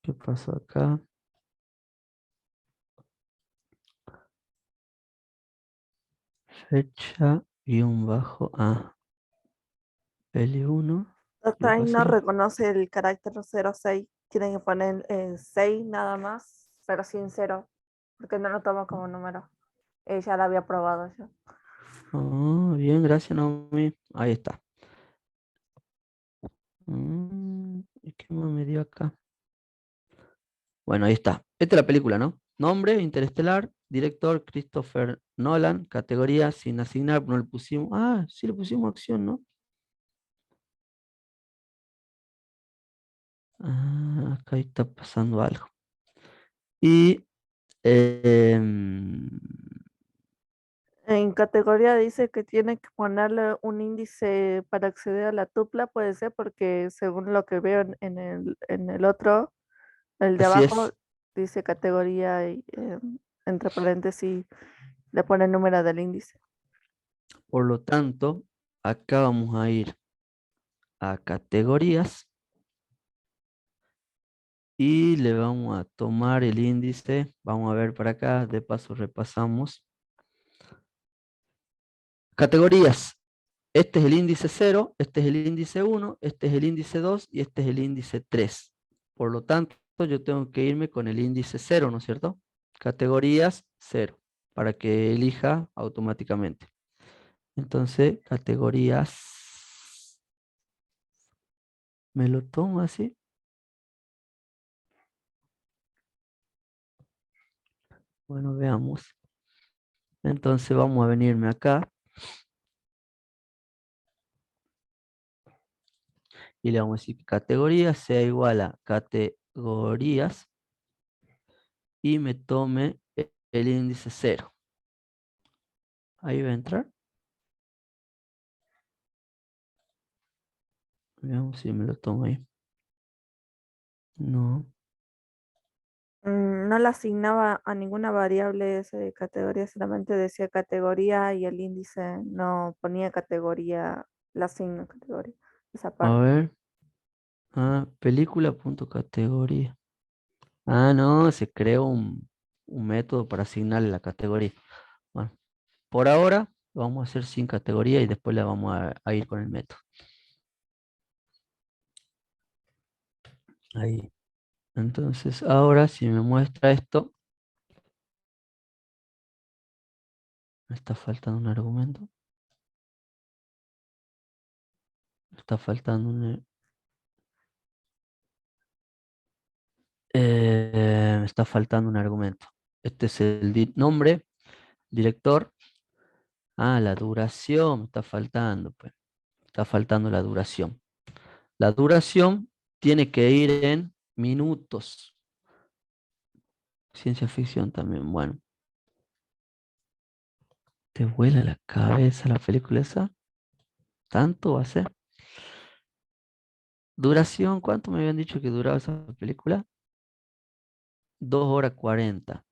¿Qué pasó acá? Fecha, guión bajo, peli 1. ¿Qué
Ahí no
pasó?
reconoce el carácter 06. Tienen que poner 6 nada más, pero sin cero, porque no lo toma como número. Ella la había probado yo.
Bien, gracias, Naomi. Ahí está. ¿Y qué más me dio acá? Bueno, ahí está. Esta es la película, ¿no? Nombre, Interestelar, director, Christopher Nolan, categoría, sin asignar, no le pusimos. Sí le pusimos acción, ¿no? Acá está pasando algo. Y em,
En categoría dice que tiene que ponerle un índice para acceder a la tupla, puede ser, porque según lo que veo en el otro, el de
así
abajo
es.
dice categoría y entre paréntesis le pone el número del índice.
Por lo tanto, acá vamos a ir a categorías y le vamos a tomar el índice. Vamos a ver para acá, de paso repasamos. Categorías. Este es el índice 0, este es el índice 1, este es el índice 2 y este es el índice 3. Por lo tanto, yo tengo que irme con el índice 0, ¿no es cierto? Categorías 0, para que elija automáticamente. Entonces, categorías, me lo tomo así. Bueno, veamos. Entonces vamos a venirme acá y le vamos a decir que categorías sea igual a categorías y me tome el índice 0. Ahí va a entrar. Veamos si me lo tomo ahí. No.
No le asignaba a ninguna variable ese de categoría, solamente decía categoría y el índice no ponía categoría, la asigna categoría, esa
A
parte.
ver. Película punto categoría. No, se creó un método para asignarle la categoría. Bueno, por ahora lo vamos a hacer sin categoría y después le vamos a ir con el método. Ahí. Entonces, ahora si me muestra esto, me está faltando un argumento. Me está faltando me está faltando un argumento. Este es el nombre, director. La duración me está faltando, pues. Está faltando la duración. La duración tiene que ir en minutos. Ciencia ficción también, bueno. ¿Te vuela la cabeza la película esa? ¿Tanto va a ser? Duración, ¿cuánto me habían dicho que duraba esa película? 2 horas 40.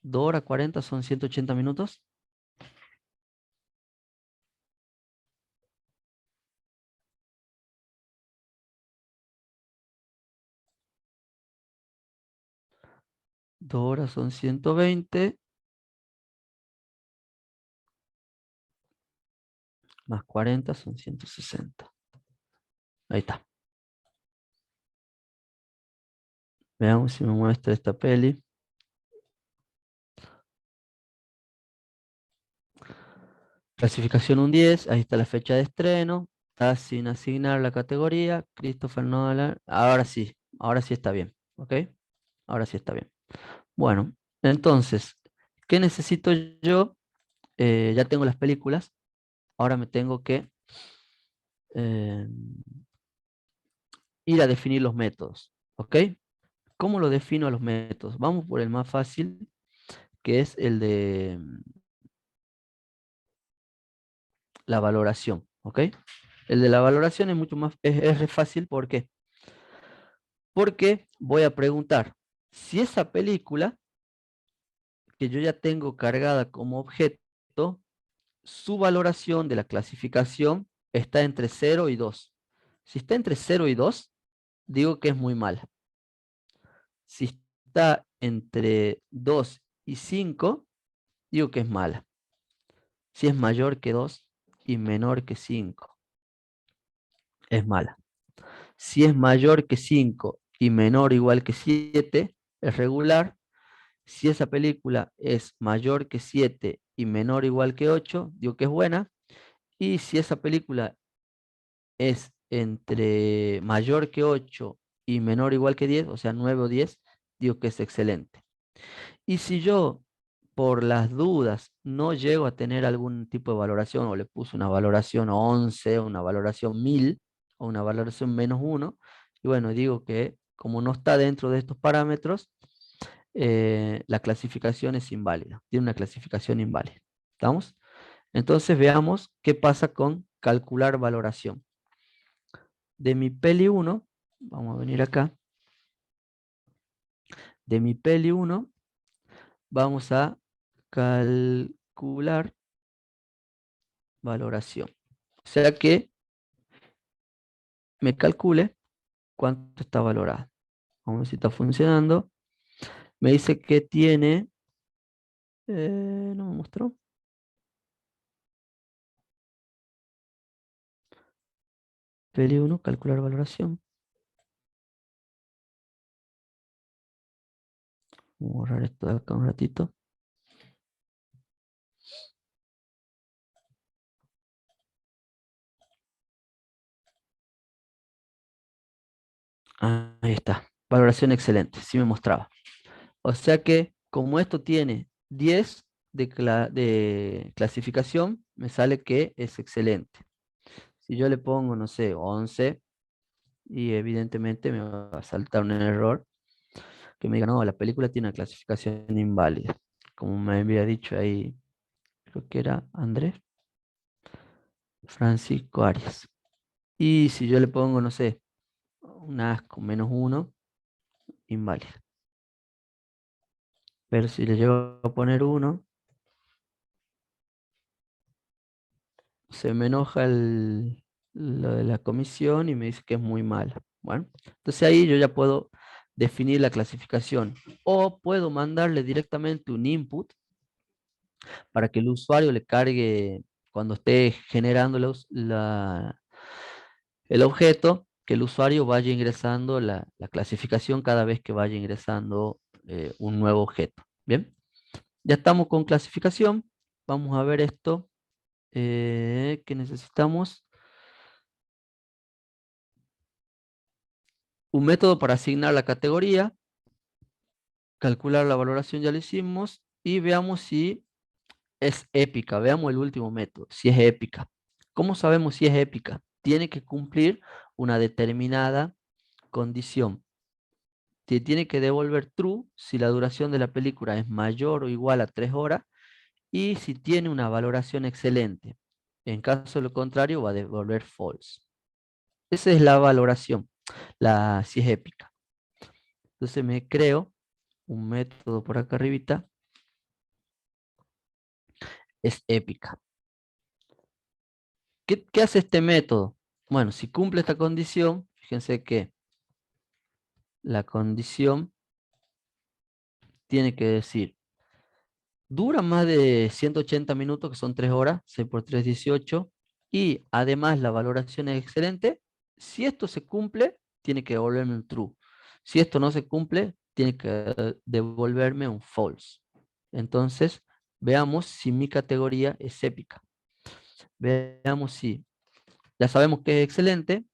2 horas 40 son 180 minutos. 2 horas son 120. Más 40 son 160. Ahí está. Veamos si me muestra esta peli. Clasificación un 10. Ahí está la fecha de estreno. Está sin asignar la categoría. Christopher Nolan. Ahora sí está bien. ¿Ok? Ahora sí está bien. Bueno, entonces, ¿qué necesito yo? Ya tengo las películas. Ahora me tengo que eh, ir a definir los métodos. ¿Ok? ¿Cómo lo defino a los métodos? Vamos por el más fácil, que es el de la valoración. ¿Ok? El de la valoración es mucho más, es re fácil. ¿Por qué? Porque voy a preguntar si esa película que yo ya tengo cargada como objeto, su valoración de la clasificación está entre 0 y 2. Si está entre 0 y 2, digo que es muy mala. Si está entre 2 y 5, digo que es mala. Si es mayor que 2 y menor que 5, es mala. Si es mayor que 5 y menor o igual que 7, es regular. Si esa película es mayor que 7 y menor o igual que 8, digo que es buena. Y si esa película es entre mayor que 8 y menor o igual que 10, o sea, 9 o 10, digo que es excelente. Y si yo, por las dudas, no llego a tener algún tipo de valoración, o le puse una valoración 11, una valoración 1000, o una valoración -1, y bueno, digo que como no está dentro de estos parámetros, la clasificación es inválida, tiene una clasificación inválida. ¿Estamos? Entonces veamos qué pasa con calcular valoración. De mi peli 1, vamos a venir acá, de mi peli 1, vamos a calcular valoración. O sea que me calcule cuánto está valorada. Vamos a ver si está funcionando. Me dice que tiene, no me mostró. Peli 1, calcular valoración. Vamos a borrar esto de acá un ratito. Ahí está. Valoración excelente. Sí me mostraba. O sea que como esto tiene 10 de clasificación, me sale que es excelente. Si yo le pongo, no sé, 11, y evidentemente me va a saltar un error que me diga, no, la película tiene una clasificación inválida. Como me había dicho ahí, creo que era Andrés Francisco Arias. Y si yo le pongo, no sé, un asco -1, inválida. Pero si le llego a poner 1, se me enoja lo de la comisión y me dice que es muy mala. Bueno, entonces ahí yo ya puedo definir la clasificación o puedo mandarle directamente un input para que el usuario le cargue cuando esté generando el objeto, que el usuario vaya ingresando la clasificación cada vez que vaya ingresando un nuevo objeto. Bien, ya estamos con clasificación. Vamos a ver esto que necesitamos. Un método para asignar la categoría, calcular la valoración ya lo hicimos y veamos si es épica. Veamos el último método, si es épica. ¿Cómo sabemos si es épica? Tiene que cumplir una determinada condición. Tiene que devolver true si la duración de la película es mayor o igual a 3 horas y si tiene una valoración excelente. En caso de lo contrario, va a devolver false. Esa es la valoración, si es épica. Entonces me creo un método por acá arribita, es épica. ¿Qué hace este método? Bueno, si cumple esta condición, fíjense que la condición tiene que decir, dura más de 180 minutos, que son 3 horas, 6 por 3, 18, y además la valoración es excelente. Si esto se cumple, tiene que devolverme un true. Si esto no se cumple, tiene que devolverme un false. Entonces, veamos si mi categoría es épica. Veamos si ya sabemos que es excelente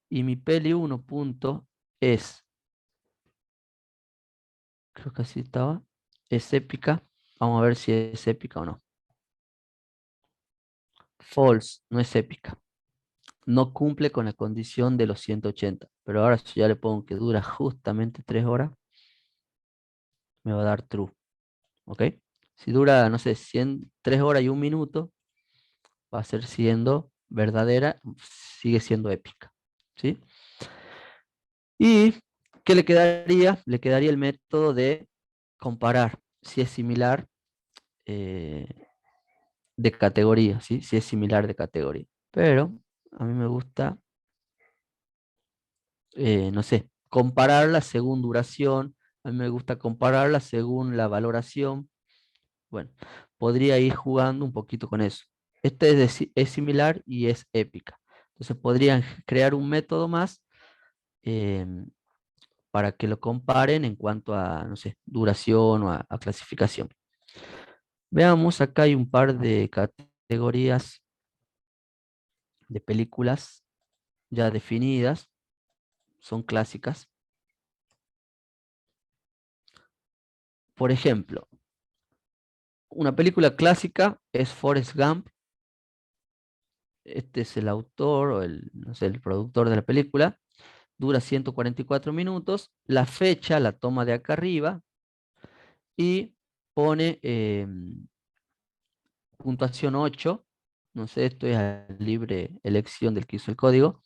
y mi peli 1 punto es, creo que así estaba, es épica. Vamos a ver si es épica o no. False, no es épica. No cumple con la condición de los 180. Pero ahora si ya le pongo que dura justamente 3 horas, me va a dar true. ¿Ok? Si dura, no sé, 3 horas y 1 minuto, va a ser siendo verdadera, sigue siendo épica. ¿Sí? ¿Y qué le quedaría? Le quedaría el método de comparar si es similar eh, de categoría, ¿sí? Si es similar de categoría. Pero a mí me gusta, no sé, compararla según duración, A mí me gusta compararla según la valoración. Bueno, podría ir jugando un poquito con eso. Este es similar y es épica. Entonces podrían crear un método más em, para que lo comparen en cuanto a, no sé, duración o a clasificación. Veamos, acá hay un par de categorías de películas ya definidas, son clásicas. Por ejemplo, una película clásica es Forrest Gump. Este es el autor o el, no sé, el productor de la película. Dura 144 minutos. La fecha la toma de acá arriba y pone puntuación 8. No sé, esto es a libre elección del que hizo el código.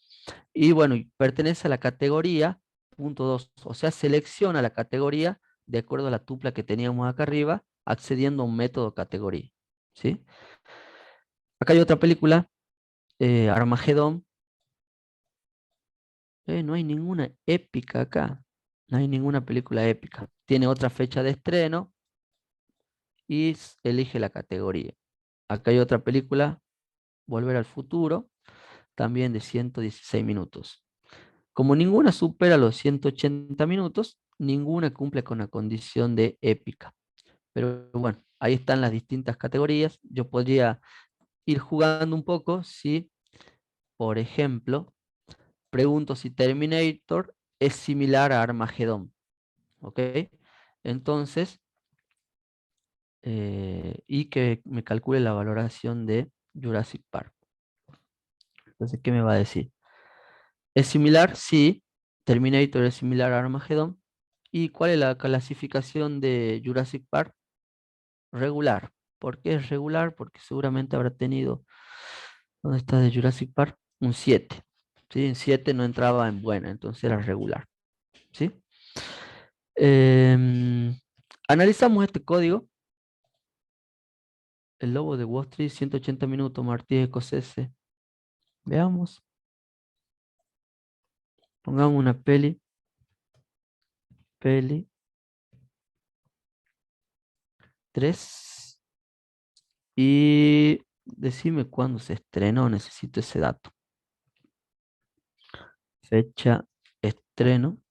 Y bueno, y pertenece a la categoría punto 2. O sea, selecciona la categoría de acuerdo a la tupla que teníamos acá arriba, accediendo a un método categoría. ¿Sí? Acá hay otra película, Armagedón. No hay ninguna épica acá. No hay ninguna película épica. Tiene otra fecha de estreno y elige la categoría. Acá hay otra película, Volver al Futuro, también de 116 minutos. Como ninguna supera los 180 minutos, ninguna cumple con la condición de épica. Pero bueno, ahí están las distintas categorías. Yo podría ir jugando un poco si, por ejemplo, pregunto si Terminator es similar a Armageddon. ¿Ok? Entonces, y que me calcule la valoración de Jurassic Park. Entonces, ¿qué me va a decir? ¿Es similar? Sí. Terminator es similar a Armageddon. ¿Y cuál es la clasificación de Jurassic Park? Regular. ¿Por qué es regular? Porque seguramente habrá tenido, ¿dónde está de Jurassic Park? Un 7. ¿Sí? En 7 no entraba en buena, entonces era regular. ¿Sí? Em, Analizamos este código. El lobo de Wall Street, 180 minutos, Martí Escocese. Veamos. Pongamos una peli 3. Y decime cuándo se estrenó, necesito ese dato. Fecha, estreno,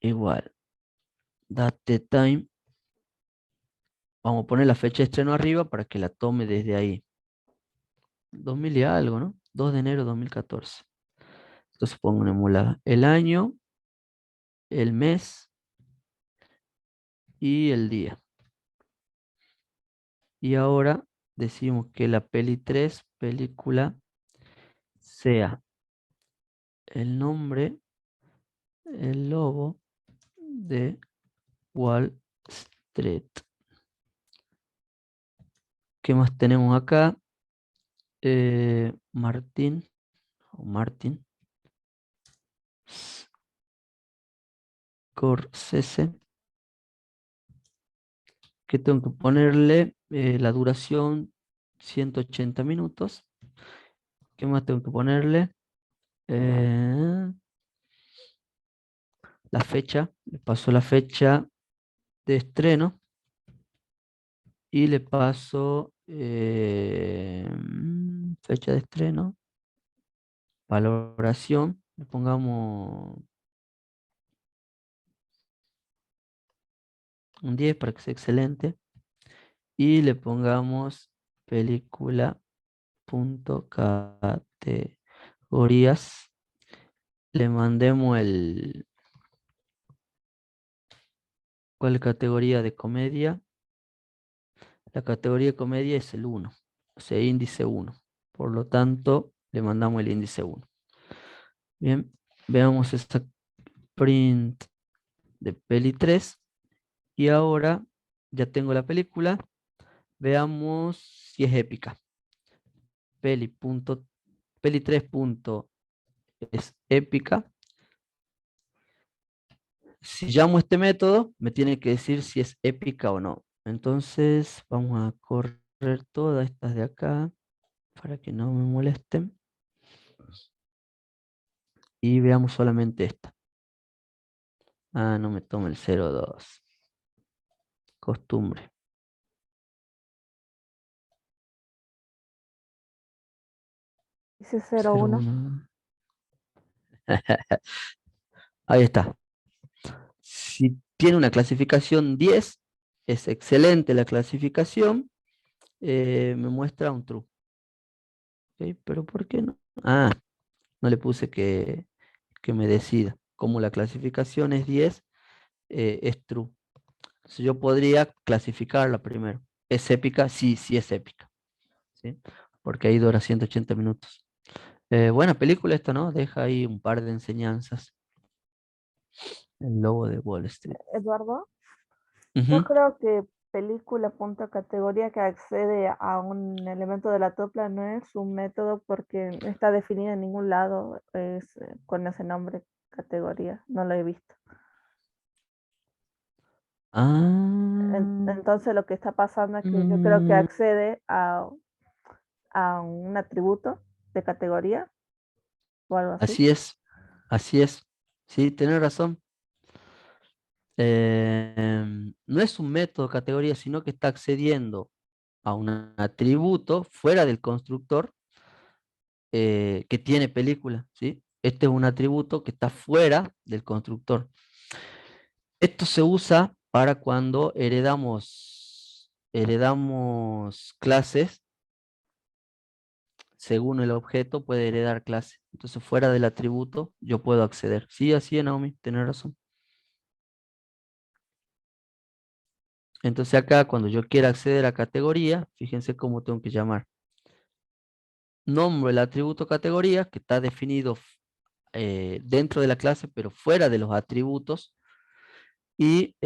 igual. Date time. Vamos a poner la fecha de estreno arriba para que la tome desde ahí. 2000 y algo, ¿no? 2 de enero de 2014. Entonces pongo una emulada. El año, el mes y el día. Y ahora decimos que la peli 3, película, sea el nombre, el lobo de Wall Street. ¿Qué más tenemos acá? Martín o Martin Scorsese. Que tengo que ponerle la duración 180 minutos. ¿Qué más tengo que ponerle? La fecha. Le paso la fecha de estreno y le paso fecha de estreno, valoración. Le pongamos un 10 para que sea excelente. Y le pongamos película punto categorías. Le mandemos ¿cuál categoría de comedia? La categoría de comedia es el 1, o sea, índice 1. Por lo tanto, le mandamos el índice 1. Bien, veamos esta print de peli 3. Y ahora ya tengo la película. Veamos si es épica. Peli 3 es épica. Si llamo este método, me tiene que decir si es épica o no. Entonces, vamos a correr todas estas de acá para que no me molesten. y veamos solamente esta. Ah, no me toma el 02. Costumbre.
Dice 01.
01. Ahí está. Si tiene una clasificación 10, es excelente la clasificación. Me muestra un true. ¿Ok? Pero ¿por qué no? Ah, no le puse que me decida. Como la clasificación es 10, es true. Entonces yo podría clasificarla primero. ¿Es épica? Sí, sí es épica. ¿Sí? Porque ahí dura 180 minutos. Buena película esto, ¿no? Deja ahí un par de enseñanzas. El lobo de Wall Street.
Eduardo, yo
Ujú.
creo que película punto categoría que accede a un elemento de la tupla no es un método porque no está definido en ningún lado con ese nombre categoría. No lo he visto.
Ah,
Entonces lo que está pasando es que yo creo que
mm,
accede a un atributo de categoría o algo así.
así es, así es. Sí, tenés razón. No es un método categoría, sino que está accediendo a un atributo fuera del constructor que tiene película, ¿sí? Este es un atributo que está fuera del constructor. Esto se usa para cuando heredamos clases, según el objeto puede heredar clase. Entonces, fuera del atributo, yo puedo acceder. Sí, así es, Naomi, tenés razón. Entonces, acá, cuando yo quiera acceder a categoría, fíjense cómo tengo que llamar. Nombro el atributo categoría, que está definido dentro de la clase, pero fuera de los atributos, y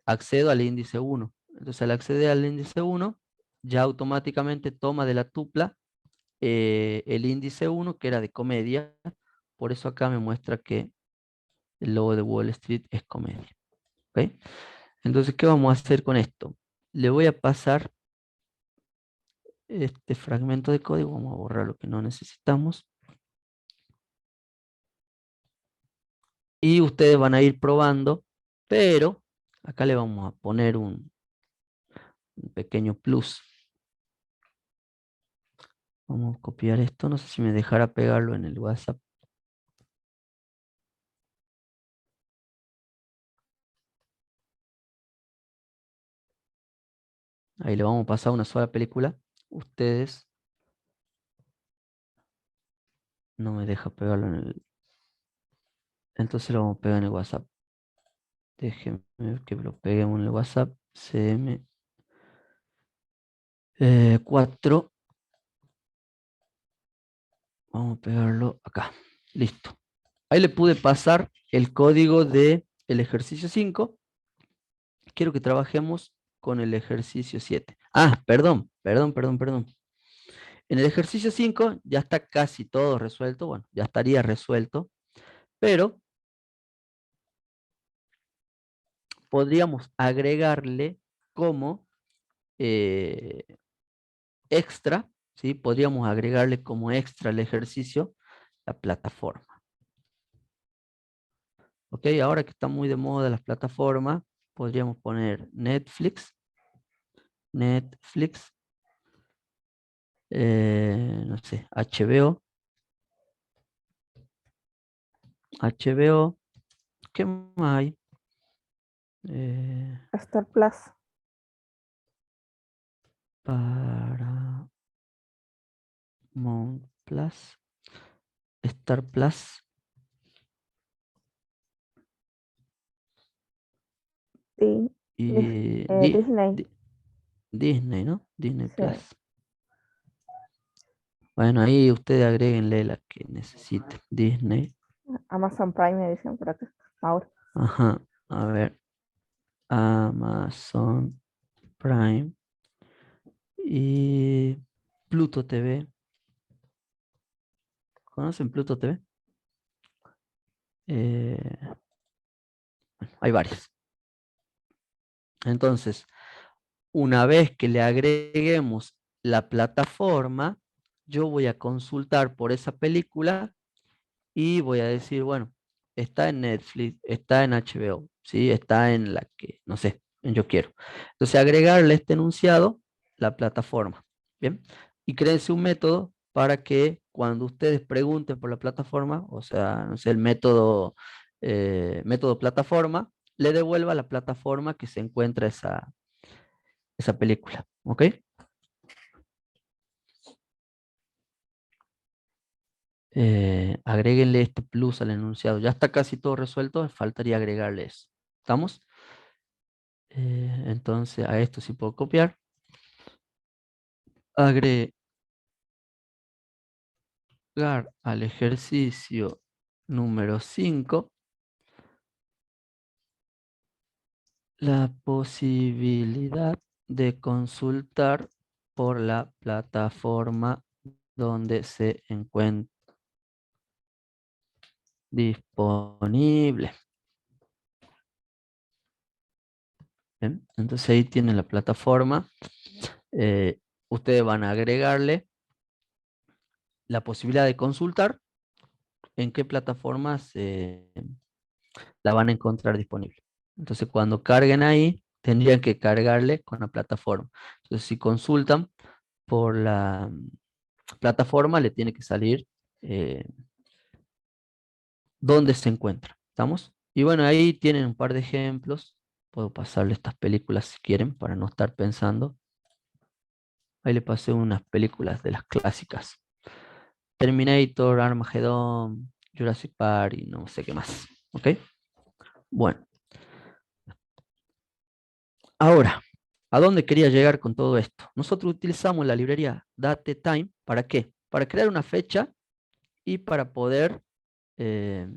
accedo al índice 1. Entonces, al acceder al índice 1, ya automáticamente toma de la tupla el índice 1, que era de comedia. Por eso acá me muestra que el logo de Wall Street es comedia. ¿Ok? Entonces, ¿qué vamos a hacer con esto? Le voy a pasar este fragmento de código. Vamos a borrar lo que no necesitamos. Y ustedes van a ir probando, pero acá le vamos a poner un pequeño plus. Vamos a copiar esto. No sé si me dejará pegarlo en el WhatsApp. Ahí le vamos a pasar una sola película. Ustedes no me deja pegarlo en el... Entonces lo vamos a pegar en el WhatsApp. Déjenme que lo peguemos en el WhatsApp. CM 4. Vamos a pegarlo acá. Listo. Ahí le pude pasar el código del ejercicio 5. Quiero que trabajemos con el ejercicio 7. Ah, perdón. En el ejercicio 5 ya está casi todo resuelto. Bueno, ya estaría resuelto. Pero podríamos agregarle como eh, extra, ¿sí? Podríamos agregarle como extra al ejercicio la plataforma. Ok, ahora que está muy de moda las plataformas, podríamos poner Netflix, no sé, HBO, ¿qué más hay? Eh,
Star Plus.
Paramount Plus, Star Plus
Sí.
y
Disney.
Disney, ¿no? Disney
Sí.
Plus. Bueno, ahí ustedes agréguenle la que necesiten. Disney.
Amazon Prime Edition por acá. Ahora.
Ajá. A ver. Amazon Prime y Pluto TV. ¿Conocen Pluto TV? Eh, hay varias. Entonces, una vez que le agreguemos la plataforma, yo voy a consultar por esa película y voy a decir, bueno, está en Netflix, está en HBO, ¿sí? Está en la que, no sé, en Yo Quiero. Entonces, agregarle este enunciado, la plataforma, ¿bien? Y créense un método para que cuando ustedes pregunten por la plataforma, o sea, no sé, el método, método plataforma, le devuelva la plataforma que se encuentra esa película, ¿ok? Agréguenle este plus al enunciado. Ya está casi todo resuelto, faltaría agregarle eso. ¿Estamos? Entonces a esto sí puedo copiar. Agregar al ejercicio número 5 la posibilidad de consultar por la plataforma donde se encuentra disponible. Bien, entonces ahí tienen la plataforma. Eh, Ustedes van a agregarle la posibilidad de consultar en qué plataformas la van a encontrar disponible. Entonces, cuando carguen ahí, tendrían que cargarle con la plataforma. Entonces, si consultan por la plataforma, le tiene que salir eh, dónde se encuentra. ¿Estamos? Y bueno, ahí tienen un par de ejemplos. Puedo pasarle estas películas si quieren para no estar pensando. Ahí le pasé unas películas de las clásicas. Terminator, Armageddon, Jurassic Park y no sé qué más. ¿Ok? Bueno, ahora, ¿a dónde quería llegar con todo esto? Nosotros utilizamos la librería DateTime. ¿Para qué? Para crear una fecha y para poder eh,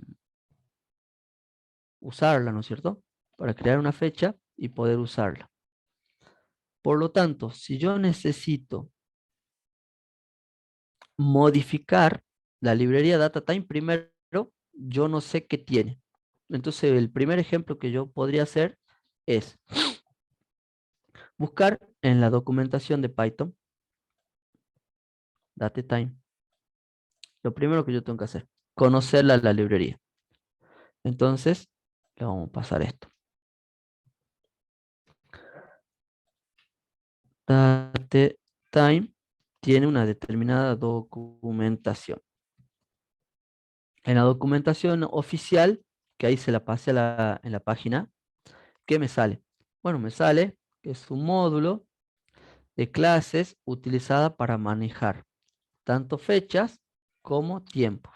usarla, ¿no es cierto? Para crear una fecha y poder usarla. Por lo tanto, si yo necesito modificar la librería DataTime, primero yo no sé qué tiene. Entonces, el primer ejemplo que yo podría hacer es buscar en la documentación de Python, DataTime. Lo primero que yo tengo que hacer, conocerla la librería. Entonces, le vamos a pasar esto. DataTime tiene una determinada documentación. En la documentación oficial, que ahí se la pasé en la página, ¿qué me sale? Bueno, me sale que es un módulo de clases utilizada para manejar tanto fechas como tiempos,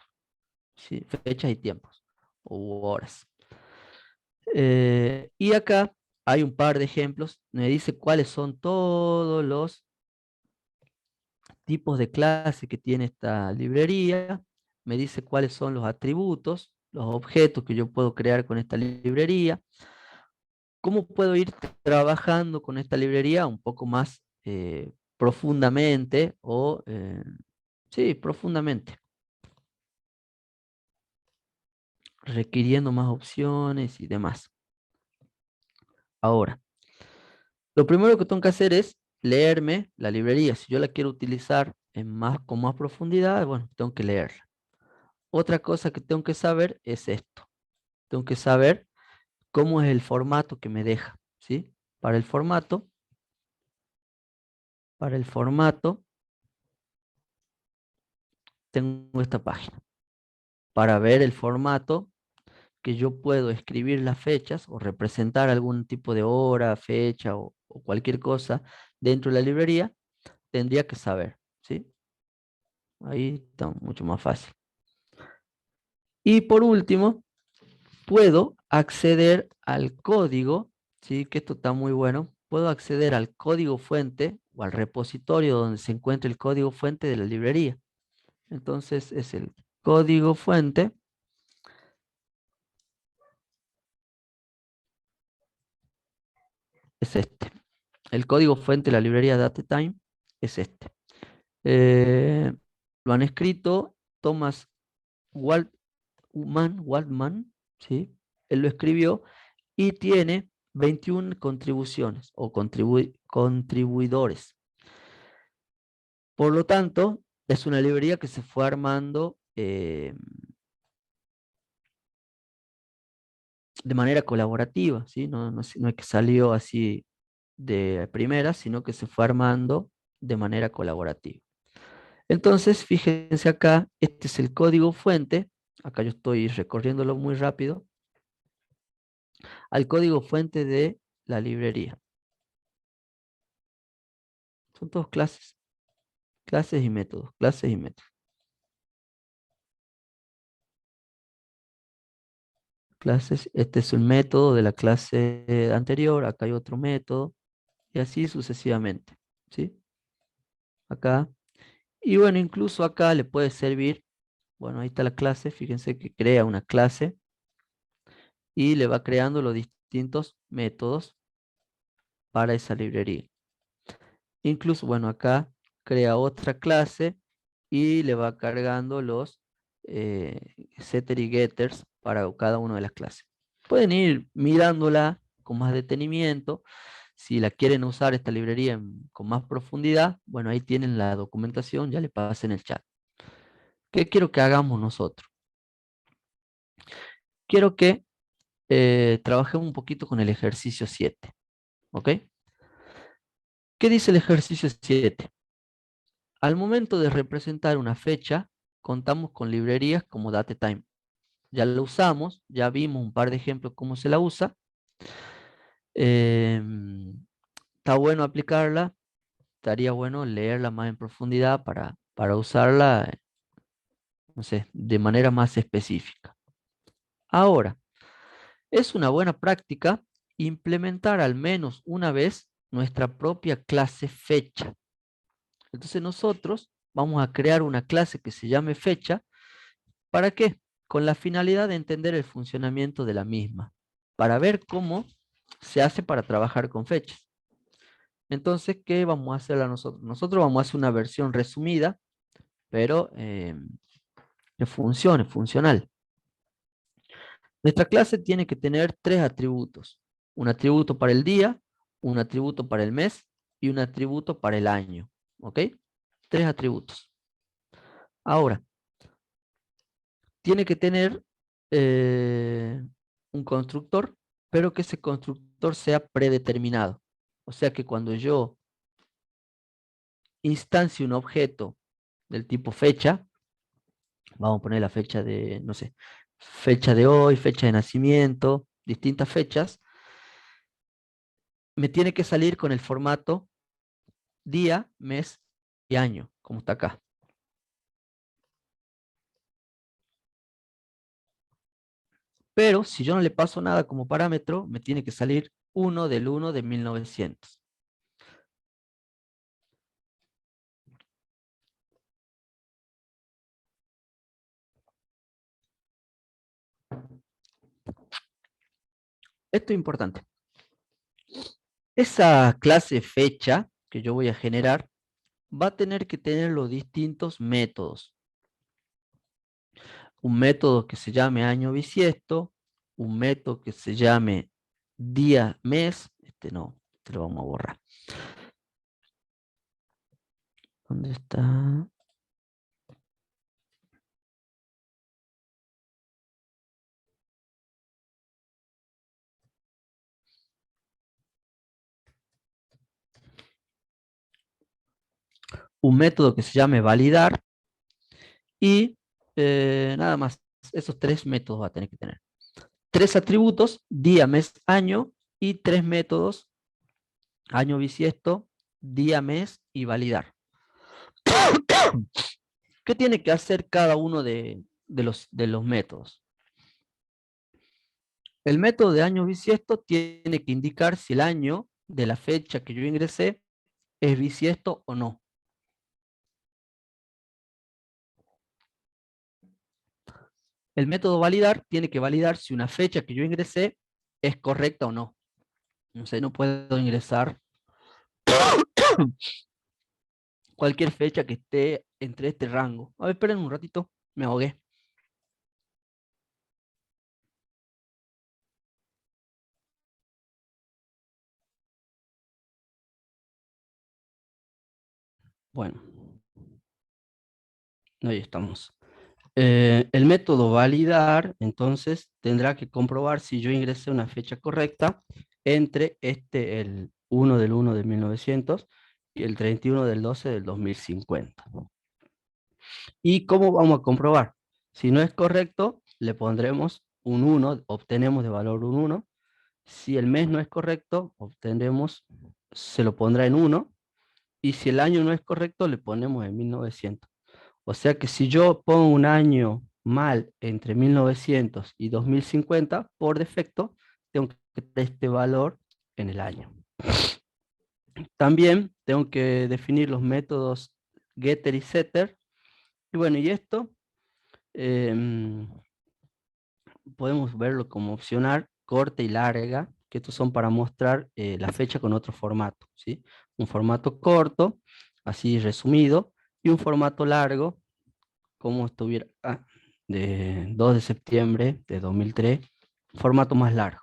¿sí? Fechas y tiempos, u horas. Y acá hay un par de ejemplos, me dice cuáles son todos los tipos de clase que tiene esta librería, me dice cuáles son los atributos, los objetos que yo puedo crear con esta librería, cómo puedo ir trabajando con esta librería un poco más profundamente o, sí, profundamente, requiriendo más opciones y demás. Ahora, lo primero que tengo que hacer es leerme la librería. Si yo la quiero utilizar con más profundidad, bueno, tengo que leerla. Otra cosa que tengo que saber es esto. Tengo que saber cómo es el formato que me deja, ¿sí? Para el formato, para el formato, tengo esta página. Para ver el formato que yo puedo escribir las fechas o representar algún tipo de hora, fecha o cualquier cosa dentro de la librería, tendría que saber, ¿sí? Ahí está mucho más fácil. Y por último, puedo acceder al código, ¿sí? Que esto está muy bueno. Puedo acceder al código fuente o al repositorio donde se encuentra el código fuente de la librería. Entonces es el código fuente. Es este. El código fuente de la librería DateTime es este. Eh, lo han escrito Thomas Waldman, ¿sí? Él lo escribió y tiene 21 contribuciones o contribuidores. Por lo tanto, es una librería que se fue armando de manera colaborativa, ¿sí? No es que salió así de primera, sino que se fue armando de manera colaborativa. Entonces, fíjense acá, este es el código fuente. Acá yo estoy recorriéndolo muy rápido. Al código fuente de la librería. Son todos clases, clases y métodos, clases y métodos. Clases, este es un método de la clase anterior, acá hay otro método, y así sucesivamente, ¿sí? Acá. Y bueno, incluso acá le puede servir, bueno, ahí está la clase, fíjense que crea una clase y le va creando los distintos métodos para esa librería. Incluso, bueno, acá crea otra clase y le va cargando los setter y getters para cada una de las clases. Pueden ir mirándola con más detenimiento. Si la quieren usar esta librería con más profundidad, bueno, ahí tienen la documentación, ya le pasé en el chat. ¿Qué quiero que hagamos nosotros? Quiero que trabajemos un poquito con el ejercicio 7, ¿ok? ¿Qué dice el ejercicio 7? Al momento de representar una fecha, contamos con librerías como DateTime. Ya la usamos, ya vimos un par de ejemplos cómo se la usa. Está bueno aplicarla, estaría bueno leerla más en profundidad para usarla, no sé, de manera más específica. Ahora, es una buena práctica implementar al menos una vez nuestra propia clase fecha. Entonces nosotros vamos a crear una clase que se llame fecha. ¿Para qué? Con la finalidad de entender el funcionamiento de la misma, para ver cómo se hace para trabajar con fechas. Entonces, ¿qué vamos a hacer nosotros? Nosotros vamos a hacer una versión resumida, pero que funcione, funcional. Nuestra clase tiene que tener tres atributos. Un atributo para el día, un atributo para el mes y un atributo para el año. ¿Ok? Tres atributos. Ahora, tiene que tener un constructor, pero que ese constructor sea predeterminado. O sea que cuando yo instancie un objeto del tipo fecha, vamos a poner la fecha de, no sé, fecha de hoy, fecha de nacimiento, distintas fechas, me tiene que salir con el formato día, mes y año, como está acá. Pero si yo no le paso nada como parámetro, me tiene que salir 1 del 1 de 1900. Esto es importante. Esa clase fecha que yo voy a generar va a tener que tener los distintos métodos. Un método que se llame año bisiesto, un método que se llame día mes, este no, este lo vamos a borrar. ¿Dónde está? Un método que se llame validar y nada más. Esos tres métodos va a tener que tener. Tres atributos, día, mes, año y tres métodos, año bisiesto, día, mes y validar. ¿Qué tiene que hacer cada uno de los métodos? El método de año bisiesto tiene que indicar si el año de la fecha que yo ingresé es bisiesto o no. El método validar tiene que validar si una fecha que yo ingresé es correcta o no. No sé, no puedo ingresar cualquier fecha que esté entre este rango. A ver, esperen un ratito, me ahogué. Bueno, ahí estamos. El método validar, entonces, tendrá que comprobar si yo ingresé una fecha correcta entre el 1 del 1 de 1900 y el 31 del 12 del 2050. ¿Y cómo vamos a comprobar? Si no es correcto, le pondremos un 1, obtenemos de valor un 1. Si el mes no es correcto, se lo pondrá en 1. Y si el año no es correcto, le ponemos en 1900. O sea que si yo pongo un año mal entre 1900 y 2050, por defecto, tengo que tener este valor en el año. También tengo que definir los métodos getter y setter. Y bueno, y esto em, podemos verlo como opcional, corta y larga, que estos son para mostrar la fecha con otro formato, ¿sí? Un formato corto, así resumido, y un formato largo, como estuviera de 2 de septiembre de 2003, formato más largo.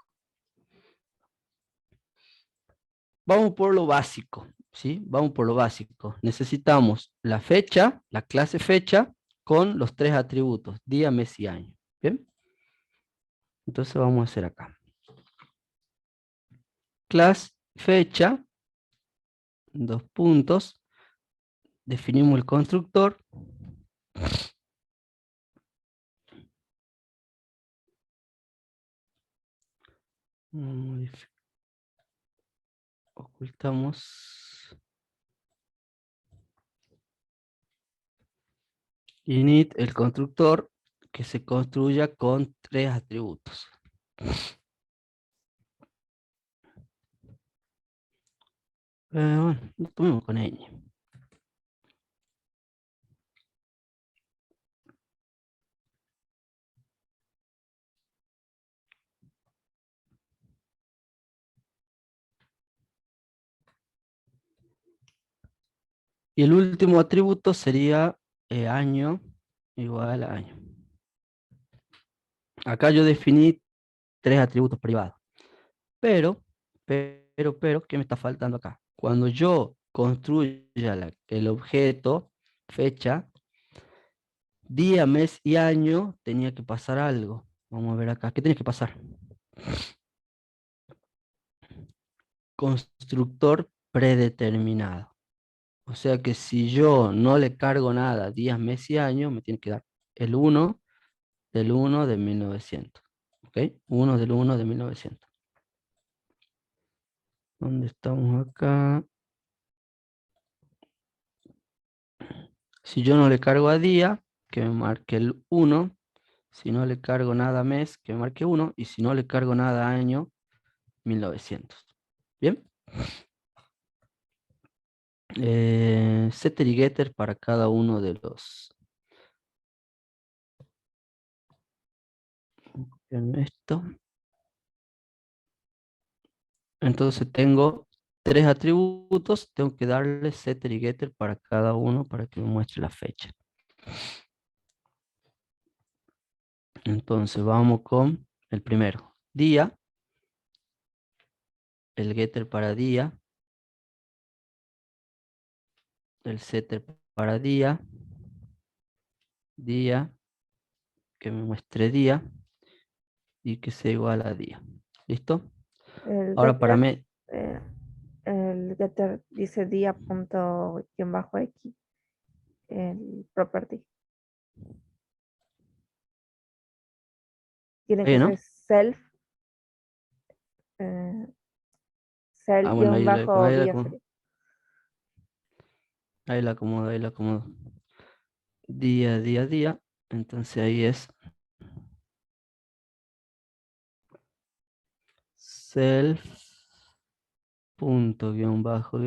Vamos por lo básico, ¿sí? Vamos por lo básico. Necesitamos la fecha, la clase fecha, con los 3 atributos, día, mes y año. ¿Bien? Entonces vamos a hacer acá. Class fecha, dos puntos, definimos el constructor. Ocultamos init, el constructor que se construya con 3 atributos. Bueno, lo tomemos con ñ. Y el último atributo sería año igual a año. Acá yo definí 3 atributos privados. Pero, ¿qué me está faltando acá? Cuando yo construya el objeto, fecha, día, mes y año, tenía que pasar algo. Vamos a ver acá. ¿Qué tiene que pasar? Constructor predeterminado. O sea que si yo no le cargo nada, días, mes y año, me tiene que dar el 1 del 1 de 1900. ¿Ok? 1 del 1 de 1900. ¿Dónde estamos acá? Si yo no le cargo a día, que me marque el 1. Si no le cargo nada mes, que me marque 1. Y si no le cargo nada año, 1900. ¿Bien? Setter y getter para cada uno de los... Esto. Entonces tengo 3 atributos, tengo que darle setter y getter para cada uno para que me muestre la fecha. Entonces vamos con el primero. Día, el getter para día, el setter para día, día, que me muestre día y que sea igual a día. ¿Listo?
El
Ahora para
getter,
mí,
eh, el getter dice día punto guión bajo x, el property. Tiene que ser
¿no?
self, eh, self
Bueno,
guión bajo día sería.
ahí la acomodo, ahí la acomodo. Día, día, día. Entonces ahí es self punto guión bajo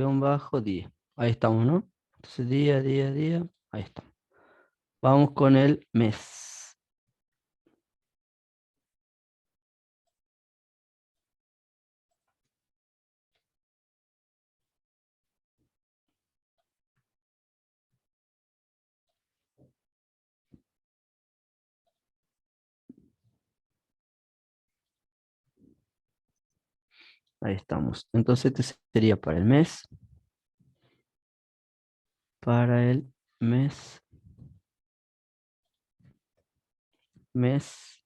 día. Ahí estamos, ¿no? Entonces día, día, día. Ahí está. Vamos con el mes. Ahí estamos. Entonces este sería para el mes. Para el mes mes.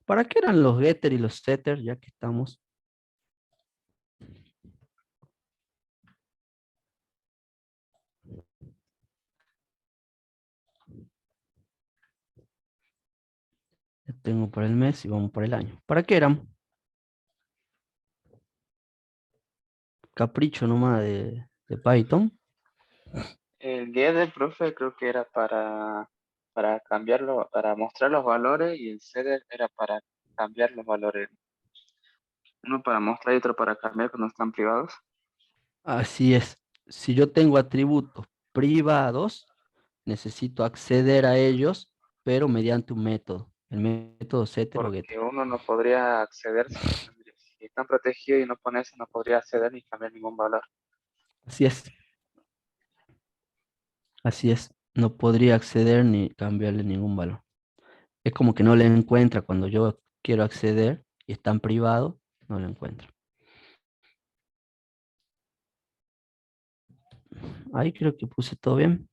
¿Para qué eran los getter y los setter, ya que estamos? Ya tengo por el mes y vamos por el año. ¿Para qué eran? Capricho nomás de Python.
El guía del profe creo que era para cambiarlo, para mostrar los valores y el setter era para cambiar los valores. Uno para mostrar y otro para cambiar cuando están privados.
Así es. Si yo tengo atributos privados, necesito acceder a ellos, pero mediante un método. El método setter o getter.
Porque uno no podría acceder si están protegidos y no pone eso, no podría acceder ni cambiar ningún valor.
Así es. Así es. No podría acceder ni cambiarle ningún valor. Es como que no le encuentra cuando yo quiero acceder y está en privado, no lo encuentra. Ahí creo que puse todo bien.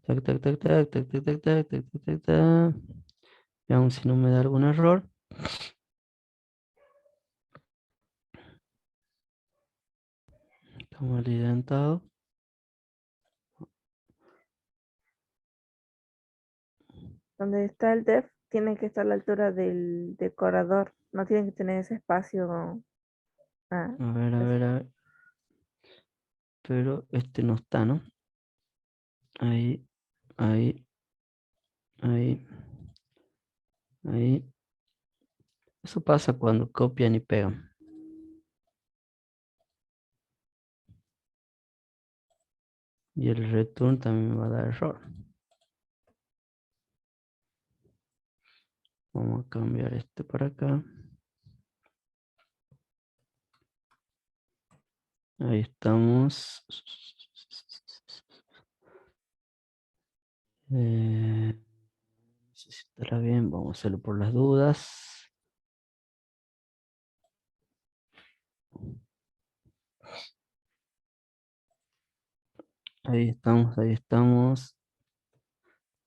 Tac, tac, tac, tac, tac, tac, tac, tac, tac, tac, tac, tac. Veamos si no me da algún error. Estamos alimentado.
Donde está el def, tiene que estar a la altura del decorador. No tiene que tener ese espacio. Ah,
A ver, a ver, a ver. Pero este no está, ¿no? Ahí, ahí, ahí, ahí. Eso pasa cuando copian y pegan. Y el return también me va a dar error. Vamos a cambiar este para acá. Ahí estamos. No sé si estará bien. Vamos a hacerlo por las dudas. Ahí estamos, ahí estamos.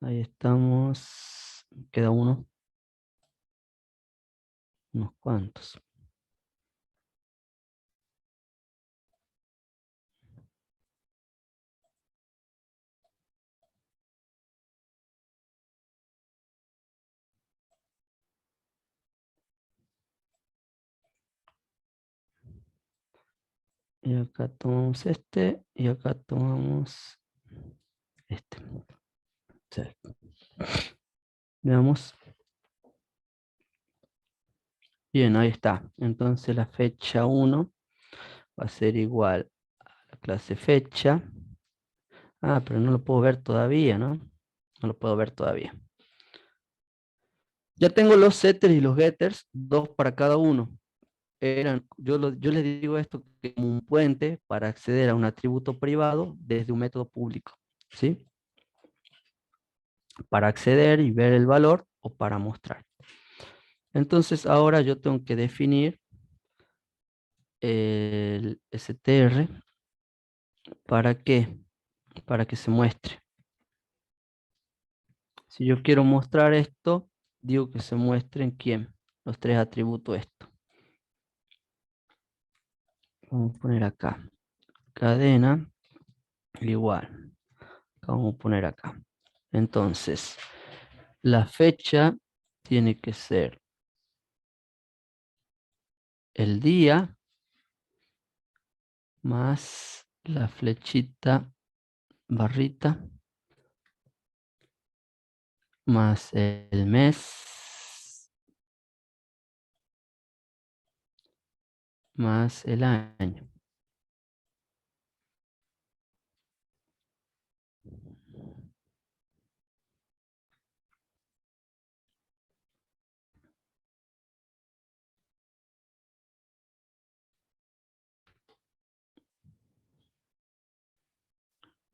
Ahí estamos. Queda uno. Unos cuantos. Y acá tomamos este. Y acá tomamos este. Sí. Veamos. Bien, ahí está. Entonces la fecha 1 va a ser igual a la clase fecha. Ah, pero no lo puedo ver todavía, ¿no? No lo puedo ver todavía. Ya tengo los setters y los getters, dos para cada uno. Yo les digo esto como un puente para acceder a un atributo privado desde un método público, ¿sí? Para acceder y ver el valor o para mostrar. Entonces ahora yo tengo que definir el str. ¿Para qué? Para que se muestre. Si yo quiero mostrar esto, digo que se muestren quién, los tres atributos esto. Vamos a poner acá. Cadena igual. Vamos a poner acá. Entonces, la fecha tiene que ser el día más la flechita barrita más el mes más el año.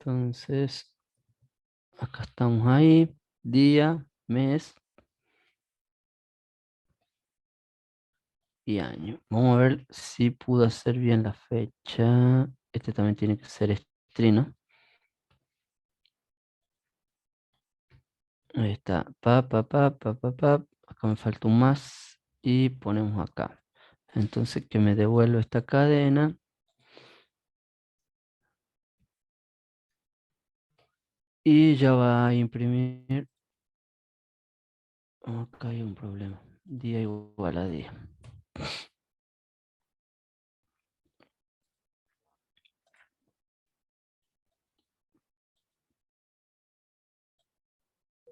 Entonces, acá estamos ahí, día, mes y año. Vamos a ver si pudo hacer bien la fecha. Este también tiene que ser estrino. Ahí está. Acá me falta un más. Y ponemos acá. Entonces que me devuelva esta cadena. Y ya va a imprimir. Acá hay un problema. Día igual a día.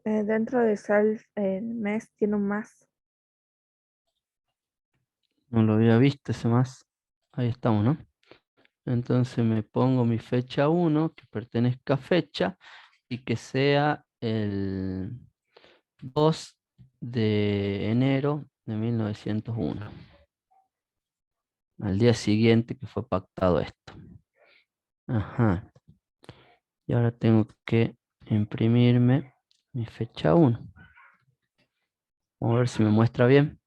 Dentro de Self, el mes tiene un más.
No lo había visto ese más. Ahí estamos, ¿no? Entonces me pongo mi fecha 1, que pertenezca a fecha, y que sea el 2 de enero de 1901. Al día siguiente que fue pactado esto. Ajá. Y ahora tengo que imprimirme mi fecha 1. Vamos a ver si me muestra bien.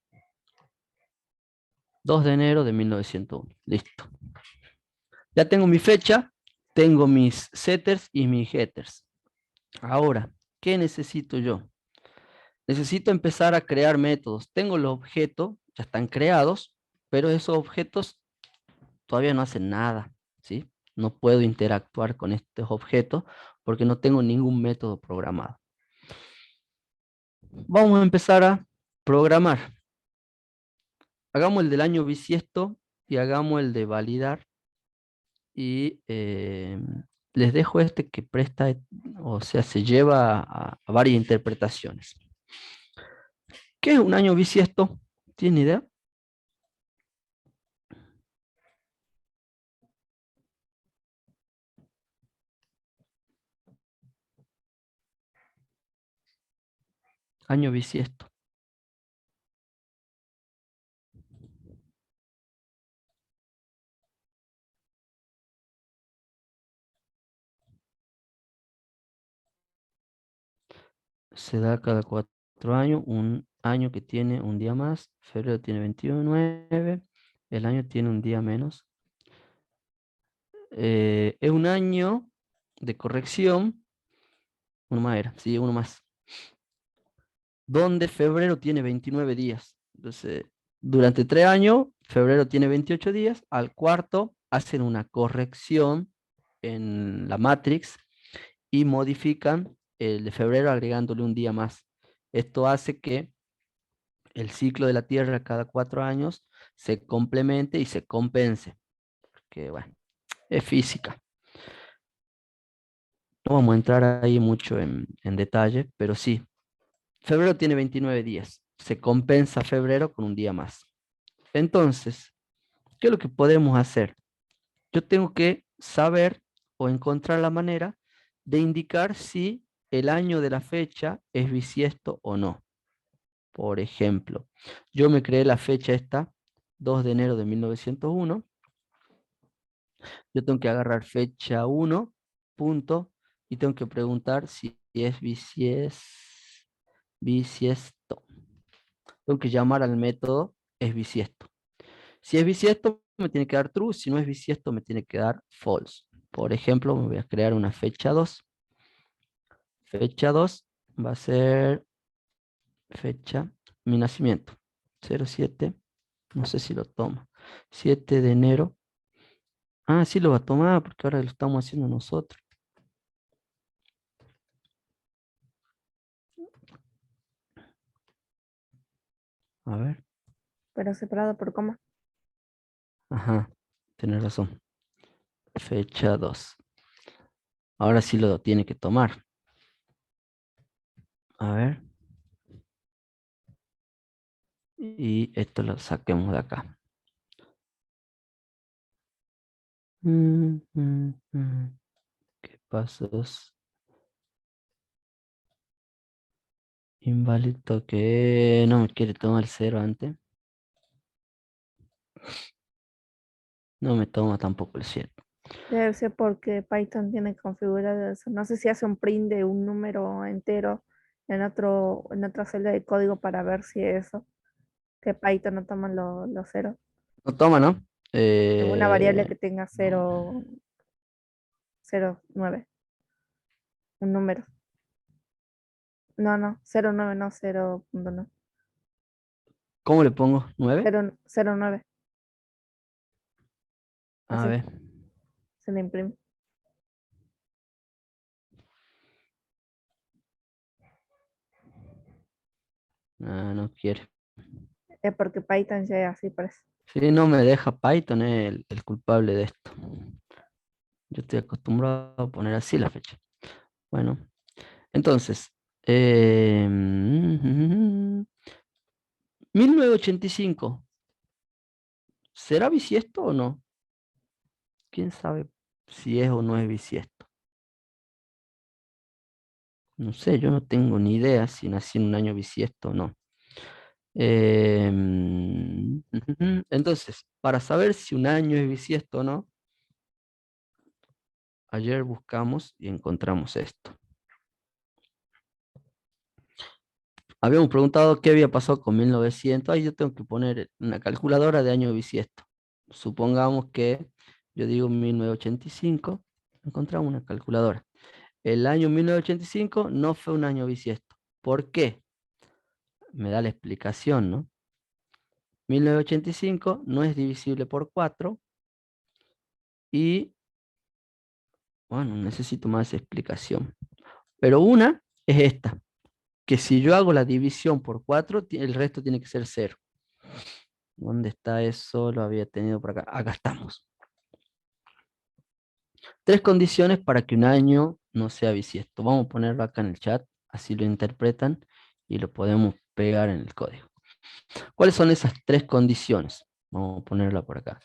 2 de enero de 1901. Listo. Ya tengo mi fecha, tengo mis setters y mis getters. Ahora, ¿qué necesito yo? Necesito empezar a crear métodos. Tengo los objetos, ya están creados, pero esos objetos todavía no hacen nada, ¿sí? No puedo interactuar con estos objetos porque no tengo ningún método programado. Vamos a empezar a programar. Hagamos el del año bisiesto y hagamos el de validar. Y les dejo este que presta, o sea, se lleva a varias interpretaciones. ¿Qué es un año bisiesto? ¿Tiene idea? Año bisiesto. Se da cada 4 años, un año que tiene un día más, febrero tiene 29, el año tiene un día menos. Es un año de corrección, uno más era, sí, uno más, donde febrero tiene 29 días. Entonces, durante 3 años, febrero tiene 28 días, al cuarto hacen una corrección en la matrix y modifican el de febrero agregándole un día más. Esto hace que el ciclo de la Tierra cada 4 años se complemente y se compense. Que bueno, es física. No vamos a entrar ahí mucho en detalle, pero sí. Febrero tiene 29 días. Se compensa febrero con un día más. Entonces, ¿qué es lo que podemos hacer? Yo tengo que saber o encontrar la manera de indicar si el año de la fecha es bisiesto o no. Por ejemplo, yo me creé la fecha esta, 2 de enero de 1901. Yo tengo que agarrar fecha 1, punto, y tengo que preguntar si es bisiesto. Tengo que llamar al método es bisiesto. Si es bisiesto, me tiene que dar true. Si no es bisiesto, me tiene que dar false. Por ejemplo, me voy a crear una fecha 2. Fecha 2 va a ser fecha, mi nacimiento. 07, no sé si lo toma. 7 de enero. Ah, sí lo va a tomar porque ahora lo estamos haciendo nosotros. A ver.
Pero separado por coma.
Ajá, tienes razón. Fecha 2. Ahora sí lo tiene que tomar. A ver. Y esto lo saquemos de acá. ¿Qué pasos? Inválido que no me quiere tomar el 0 antes. No me toma tampoco el 7.
Debe ser porque Python tiene configurado eso. No sé si hace un print de un número entero en otra celda de código para ver si es eso, que Python no toma los ceros.
No toma, ¿no?
Alguna variable que tenga 0, 0, 9, un número. No, 09 no, 0.9. No.
¿Cómo le pongo? ¿9?
009.
A
Así,
ver.
se le imprime.
Ah, no quiere.
Es porque Python ya es así, parece.
Sí, no me deja Python, es el culpable de esto. Yo estoy acostumbrado a poner así la fecha. Bueno, entonces, 1985. ¿Será bisiesto o no? ¿Quién sabe si es o no es bisiesto? No sé, yo no tengo ni idea si nací en un año bisiesto o no. Entonces, para saber si un año es bisiesto o no, ayer buscamos y encontramos esto. Habíamos preguntado qué había pasado con 1900. Ahí yo tengo que poner una calculadora de año bisiesto. Supongamos que yo digo 1985, encontramos una calculadora. El año 1985 no fue un año bisiesto. ¿Por qué? Me da la explicación, ¿no? 1985 no es divisible por 4 y, bueno, necesito más explicación. Pero una es esta, que si yo hago la división por 4, el resto tiene que ser 0. ¿Dónde está eso? Lo había tenido por acá. Acá estamos. 3 condiciones para que un año no sea bisiesto. Vamos a ponerlo acá en el chat, así lo interpretan y lo podemos pegar en el código. ¿Cuáles son esas 3 condiciones? Vamos a ponerla por acá.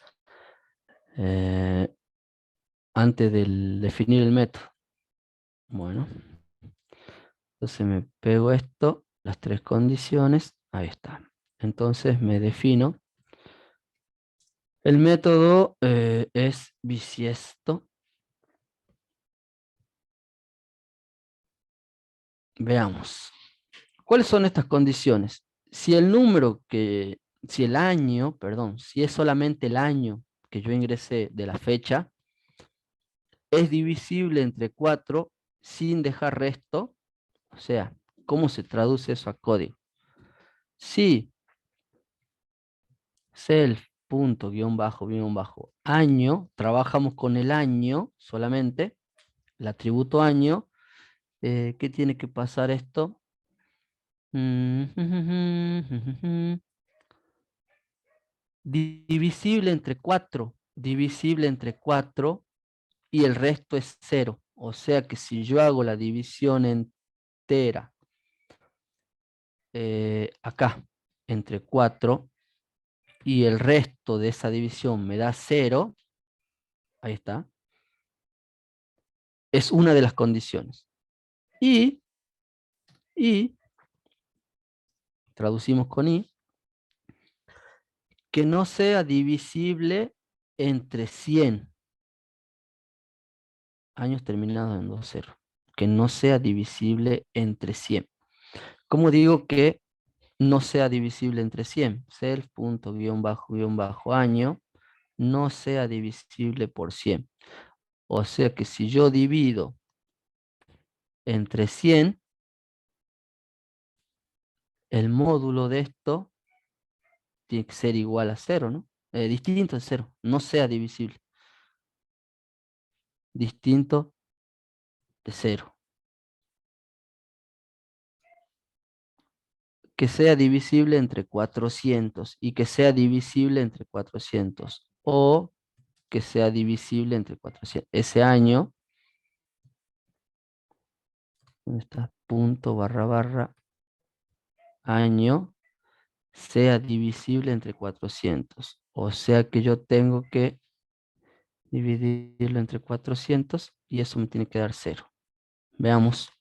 Antes de definir el método. Bueno, entonces me pego esto, las 3 condiciones, ahí está. Entonces me defino. El método es bisiesto. Veamos. ¿Cuáles son estas condiciones? Si el número que, si el año, perdón, si es solamente el año que yo ingresé de la fecha, es divisible entre 4 sin dejar resto, o sea, ¿cómo se traduce eso a código? Si self punto guión bajo año, trabajamos con el año solamente, el atributo año, ¿qué tiene que pasar esto? Divisible entre 4, divisible entre 4 y el resto es 0. O sea que si yo hago la división entera acá entre 4 y el resto de esa división me da 0, ahí está, es una de las condiciones. Y traducimos con i, que no sea divisible entre 100 años terminados en 2,0. Que no sea divisible entre 100. ¿Cómo digo que no sea divisible entre 100? Self punto guión bajo año no sea divisible por 100. O sea que si yo divido entre 100, el módulo de esto tiene que ser igual a 0, ¿no? Distinto de 0, no sea divisible. Distinto de 0. Que sea divisible entre 400 y que sea divisible entre 400. O que sea divisible entre 400. Ese año, ¿dónde está? Punto barra año, sea divisible entre 400. O sea que yo tengo que dividirlo entre 400 y eso me tiene que dar 0. Veamos.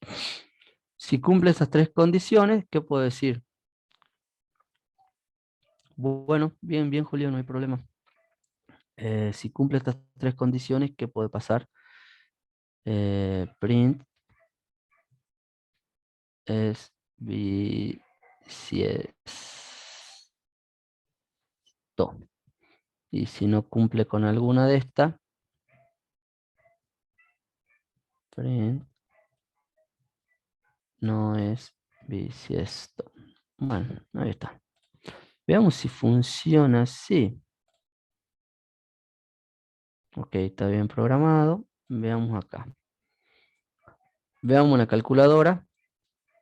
Si cumple esas 3 condiciones, ¿qué puedo decir? Bueno, bien, Julio, no hay problema. Si cumple estas 3 condiciones, ¿qué puede pasar? Print es bisiesto. Y si no cumple con alguna de estas, print no es bisiesto. Bueno, ahí está. Veamos si funciona así. Ok, está bien programado. Veamos acá. Veamos una calculadora.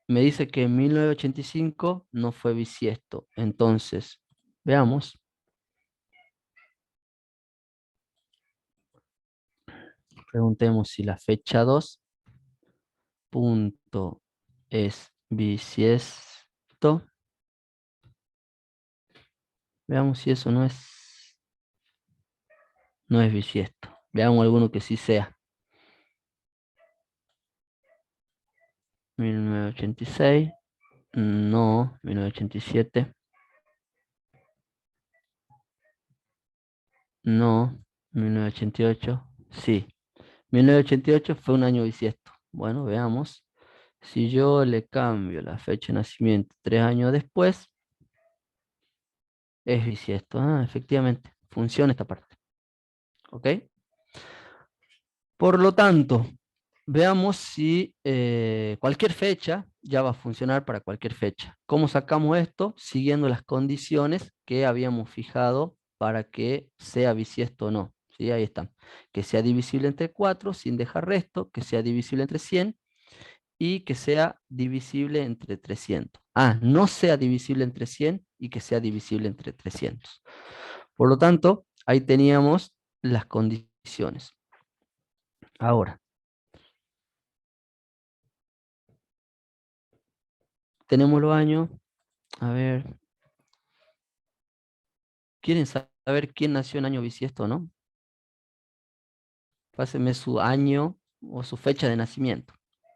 Me dice que en 1985 no fue bisiesto. Entonces, veamos. Preguntemos si la fecha 2 punto es bisiesto. Veamos si eso no es bisiesto. Veamos alguno que sí sea. 1986. No. 1987. No. 1988. Sí. 1988 fue un año bisiesto. Bueno, veamos. Si yo le cambio la fecha de nacimiento 3 años después, es bisiesto. Ah, efectivamente, funciona esta parte. ¿Ok? Por lo tanto, veamos si cualquier fecha ya va a funcionar para cualquier fecha. ¿Cómo sacamos esto? Siguiendo las condiciones que habíamos fijado para que sea bisiesto o no. ¿Sí? Ahí están. Que sea divisible entre 4 sin dejar resto, que sea divisible entre 100 y que sea divisible entre 300. Ah, no sea divisible entre 100 y que sea divisible entre 300. Por lo tanto, ahí teníamos las condiciones. Ahora, tenemos los años. A ver, ¿quieren saber quién nació en año bisiesto, no? Pásenme su año o su fecha de nacimiento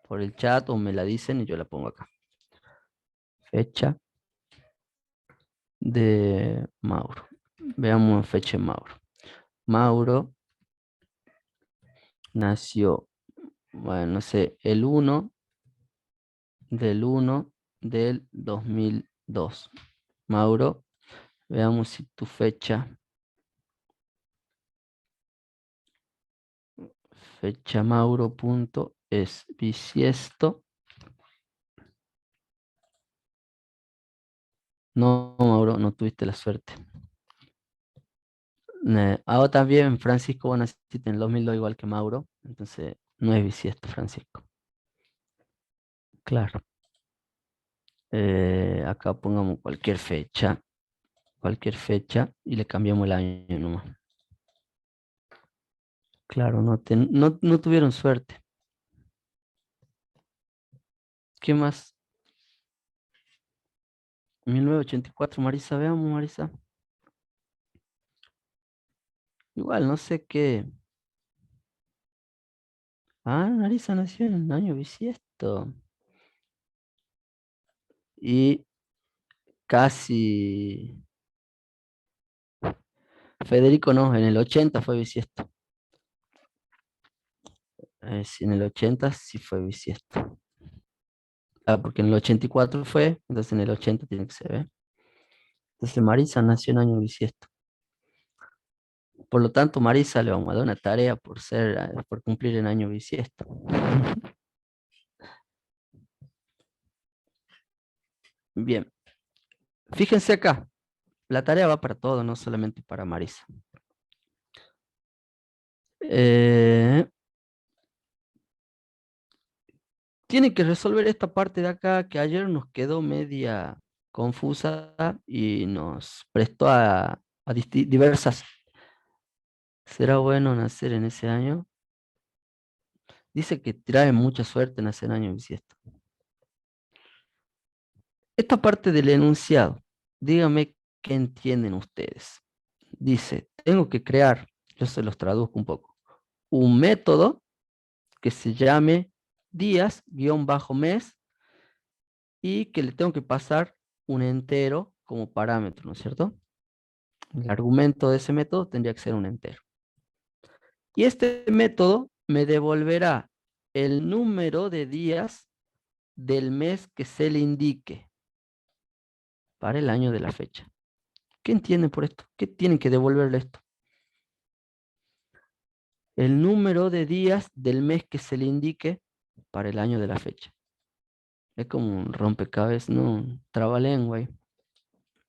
por el chat o me la dicen y yo la pongo acá. Fecha de Mauro. Veamos fecha de Mauro. Mauro nació, bueno, no sé, el 1 del 1 del 2002. Mauro, veamos si tu fecha Mauro punto es bisiesto. No, Mauro, no tuviste la suerte. Ahora también Francisco, vos naciste en el 2002 igual que Mauro, entonces no es bisiesto Francisco. Claro. Acá pongamos cualquier fecha y le cambiamos el año nomás. Claro, no tuvieron suerte. ¿Qué más? 1984, Marisa, veamos, Marisa. Igual, no sé qué. Ah, Marisa nació en el año bisiesto. Y casi. Federico no, en el 80 fue bisiesto. Sí, en el 80 sí fue bisiesto. Ah, porque en el 84 fue, entonces en el 80 tiene que ser, ¿eh? Entonces Marisa nació en año bisiesto. Por lo tanto, Marisa le vamos a dar una tarea por cumplir el año bisiesto. Bien, fíjense acá, la tarea va para todos, no solamente para Marisa. Tienen que resolver esta parte de acá que ayer nos quedó media confusa y nos prestó a diversas. ¿Será bueno nacer en ese año? Dice que trae mucha suerte nacer en año bisiesto. Esta parte del enunciado, díganme qué entienden ustedes. Dice, tengo que crear, yo se los traduzco un poco, un método que se llame días-mes y que le tengo que pasar un entero como parámetro, ¿no es cierto? El argumento de ese método tendría que ser un entero. Y este método me devolverá el número de días del mes que se le indique para el año de la fecha. ¿Qué entienden por esto? ¿Qué tienen que devolverle esto? El número de días del mes que se le indique para el año de la fecha. Es como un rompecabezas, no, un trabalengua ahí.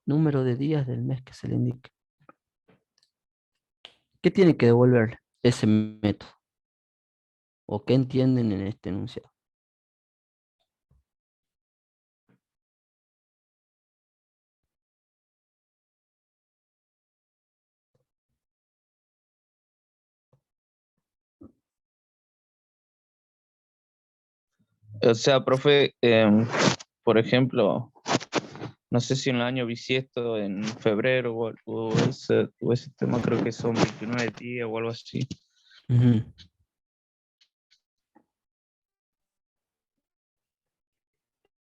Número de días del mes que se le indique. ¿Qué tiene que devolverle ese método? ¿O qué entienden en este enunciado?
O sea, profe, por ejemplo, no sé si en el año bisiesto, en febrero o ese tema, creo que son 29 días o algo así.
Ujú.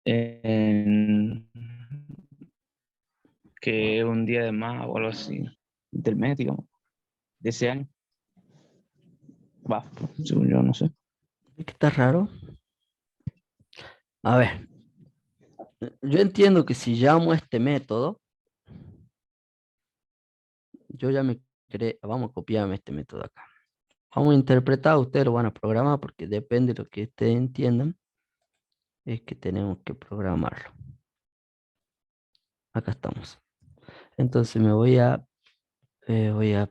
En- que un día de más o algo así, del mes, digamos, de ese año. Va, según yo, no sé.
¿Es que está raro? A ver, yo entiendo que si llamo a este método, yo ya me creé, vamos a copiarme este método acá. Vamos a interpretar, ustedes lo van a programar porque depende de lo que ustedes entiendan, es que tenemos que programarlo. Acá estamos. Entonces voy a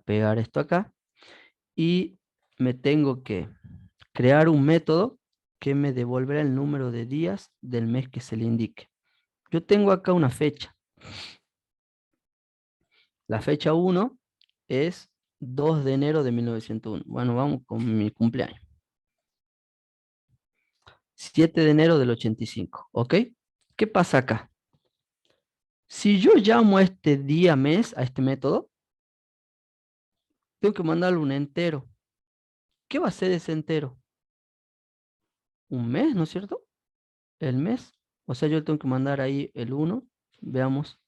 pegar esto acá y me tengo que crear un método que me devolverá el número de días del mes que se le indique. Yo tengo acá una fecha. La fecha 1 es 2 de enero de 1901. Bueno, vamos con mi cumpleaños. 7 de enero del 85, ¿ok? ¿Qué pasa acá? Si yo llamo a este día mes, a este método, tengo que mandarle un entero. ¿Qué va a ser ese entero? Un mes, ¿no es cierto? El mes. O sea, yo tengo que mandar ahí el 1. Veamos.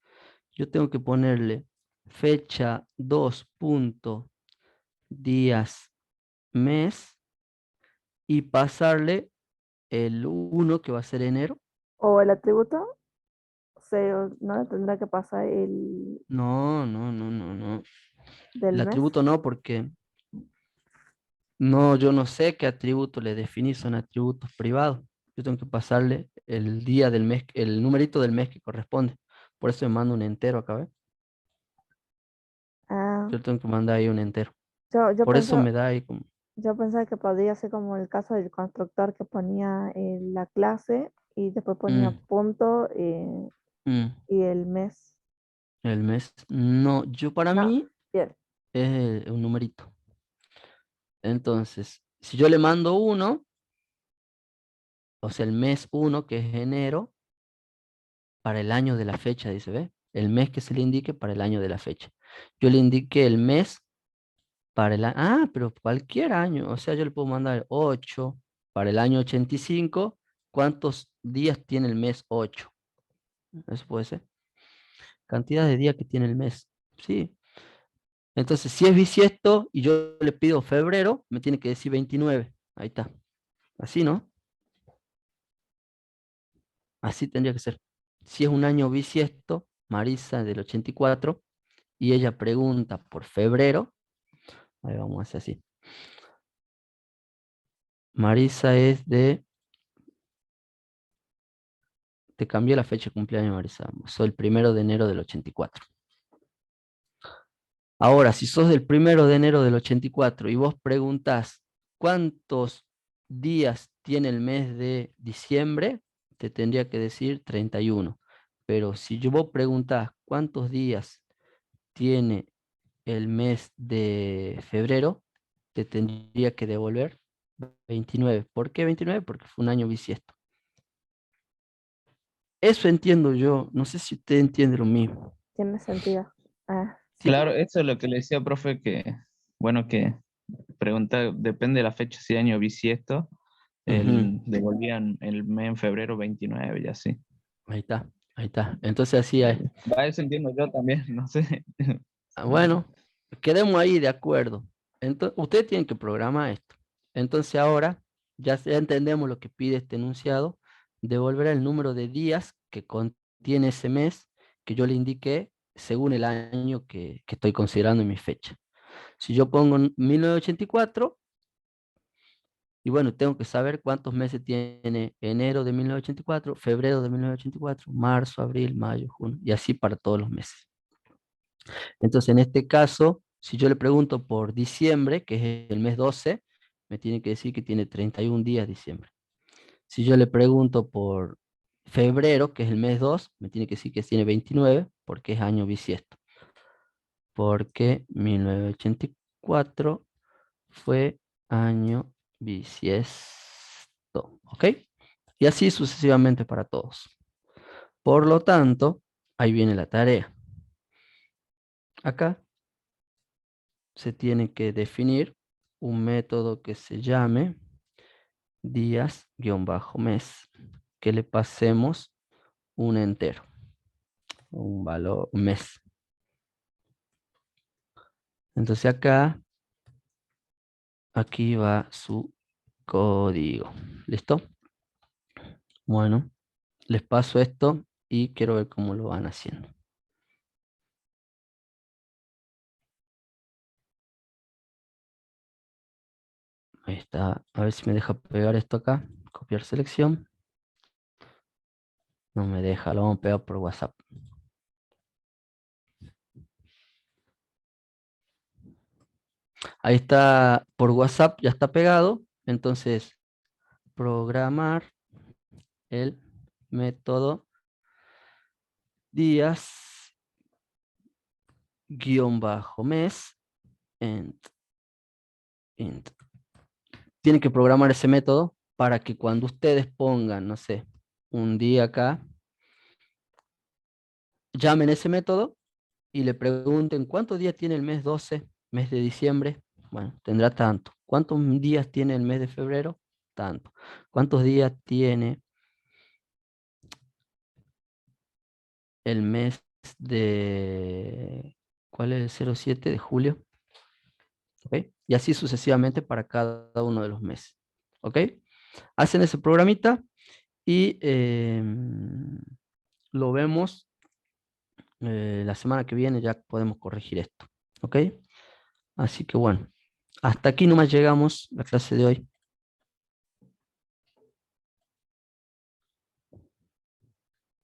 Yo tengo que ponerle fecha 2 punto días mes y pasarle el 1 que va a ser enero.
O el atributo, no le tendrá que pasar
No, no, no, no, no.
del
El
mes.
atributo no, porque no, yo no sé qué atributo le definí, son atributos privados. Yo tengo que pasarle el día del mes, el numerito del mes que corresponde. Por eso me mando un entero acá, ¿ves?
Ah,
Yo tengo que mandar ahí un entero.
yo, yo
Por eso
pensaba,
me da ahí como...
yo pensaba que podría ser como el caso del constructor que ponía la clase y después ponía
mm,
punto
mm,
y el mes.
el mes. No, yo para
No,
mí
bien.
es un numerito. Entonces, si yo le mando uno, o sea, el mes 1, que es enero, para el año de la fecha, dice, ¿ve? El mes que se le indique para el año de la fecha. Yo le indiqué el mes para el año, pero cualquier año, o sea, yo le puedo mandar 8 para el año 85. ¿Cuántos días tiene el mes 8? Eso puede ser. Cantidad de días que tiene el mes. Sí. Entonces, si es bisiesto y yo le pido febrero, me tiene que decir 29. Ahí está. Así, ¿no? Así tendría que ser. Si es un año bisiesto, Marisa del 84, y ella pregunta por febrero, ahí vamos a hacer así. Marisa es de... Te cambié la fecha de cumpleaños, Marisa. Soy el 1 de enero del 84. Ahora, si sos del 1 de enero del 84 y vos preguntás cuántos días tiene el mes de diciembre, te tendría que decir 31. Pero si vos preguntás cuántos días tiene el mes de febrero, te tendría que devolver 29. ¿Por qué 29? Porque fue un año bisiesto. Eso entiendo yo. No sé si usted entiende lo mismo.
Tiene sentido. Ah,
Sí.
Claro, eso es lo que le decía, profe, que, bueno, que pregunta, depende de la fecha, si año bisiesto,
Ujú.
devolvían el mes en febrero 29 y así.
Ahí está, ahí está. Entonces así es.
Va, eso entiendo yo también, no sé.
Bueno, quedemos ahí de acuerdo. Entonces, ustedes tienen que programar esto. Entonces ahora ya entendemos lo que pide este enunciado. Devolverá el número de días que contiene ese mes que yo le indiqué según el año que estoy considerando en mi fecha. Si yo pongo 1984, Y bueno, tengo que saber cuántos meses tiene enero de 1984, febrero de 1984, marzo, abril, mayo, junio, y así para todos los meses. Entonces, en este caso, si yo le pregunto por diciembre, que es el mes 12, me tiene que decir que tiene 31 días diciembre. Si yo le pregunto por febrero, que es el mes 2, me tiene que decir que tiene 29, porque es año bisiesto. Porque 1984 fue año bisiesto. ¿Ok? Y así sucesivamente para todos. Por lo tanto, ahí viene la tarea. Acá se tiene que definir un método que se llame días-mes, que le pasemos un entero, un valor, un mes. Entonces acá, aquí va su código. ¿Listo? Bueno, les paso esto y quiero ver cómo lo van haciendo. Ahí está. A ver si me deja pegar esto acá. Copiar selección. No me deja, lo vamos a pegar por WhatsApp. Ahí está, por WhatsApp ya está pegado. Entonces, programar el método días -mes int. Tienen que programar ese método para que cuando ustedes pongan, no sé, un día acá, llamen ese método y le pregunten cuántos días tiene el mes 12, mes de diciembre. Bueno, tendrá tanto. ¿Cuántos días tiene el mes de febrero? Tanto. ¿Cuántos días tiene el mes de, ¿cuál es el 07 de julio? ¿Ok? Y así sucesivamente para cada uno de los meses. ¿Ok? Hacen ese programita y lo vemos la semana que viene, ya podemos corregir esto. ¿Ok? Así que bueno, hasta aquí nomás llegamos la clase de hoy.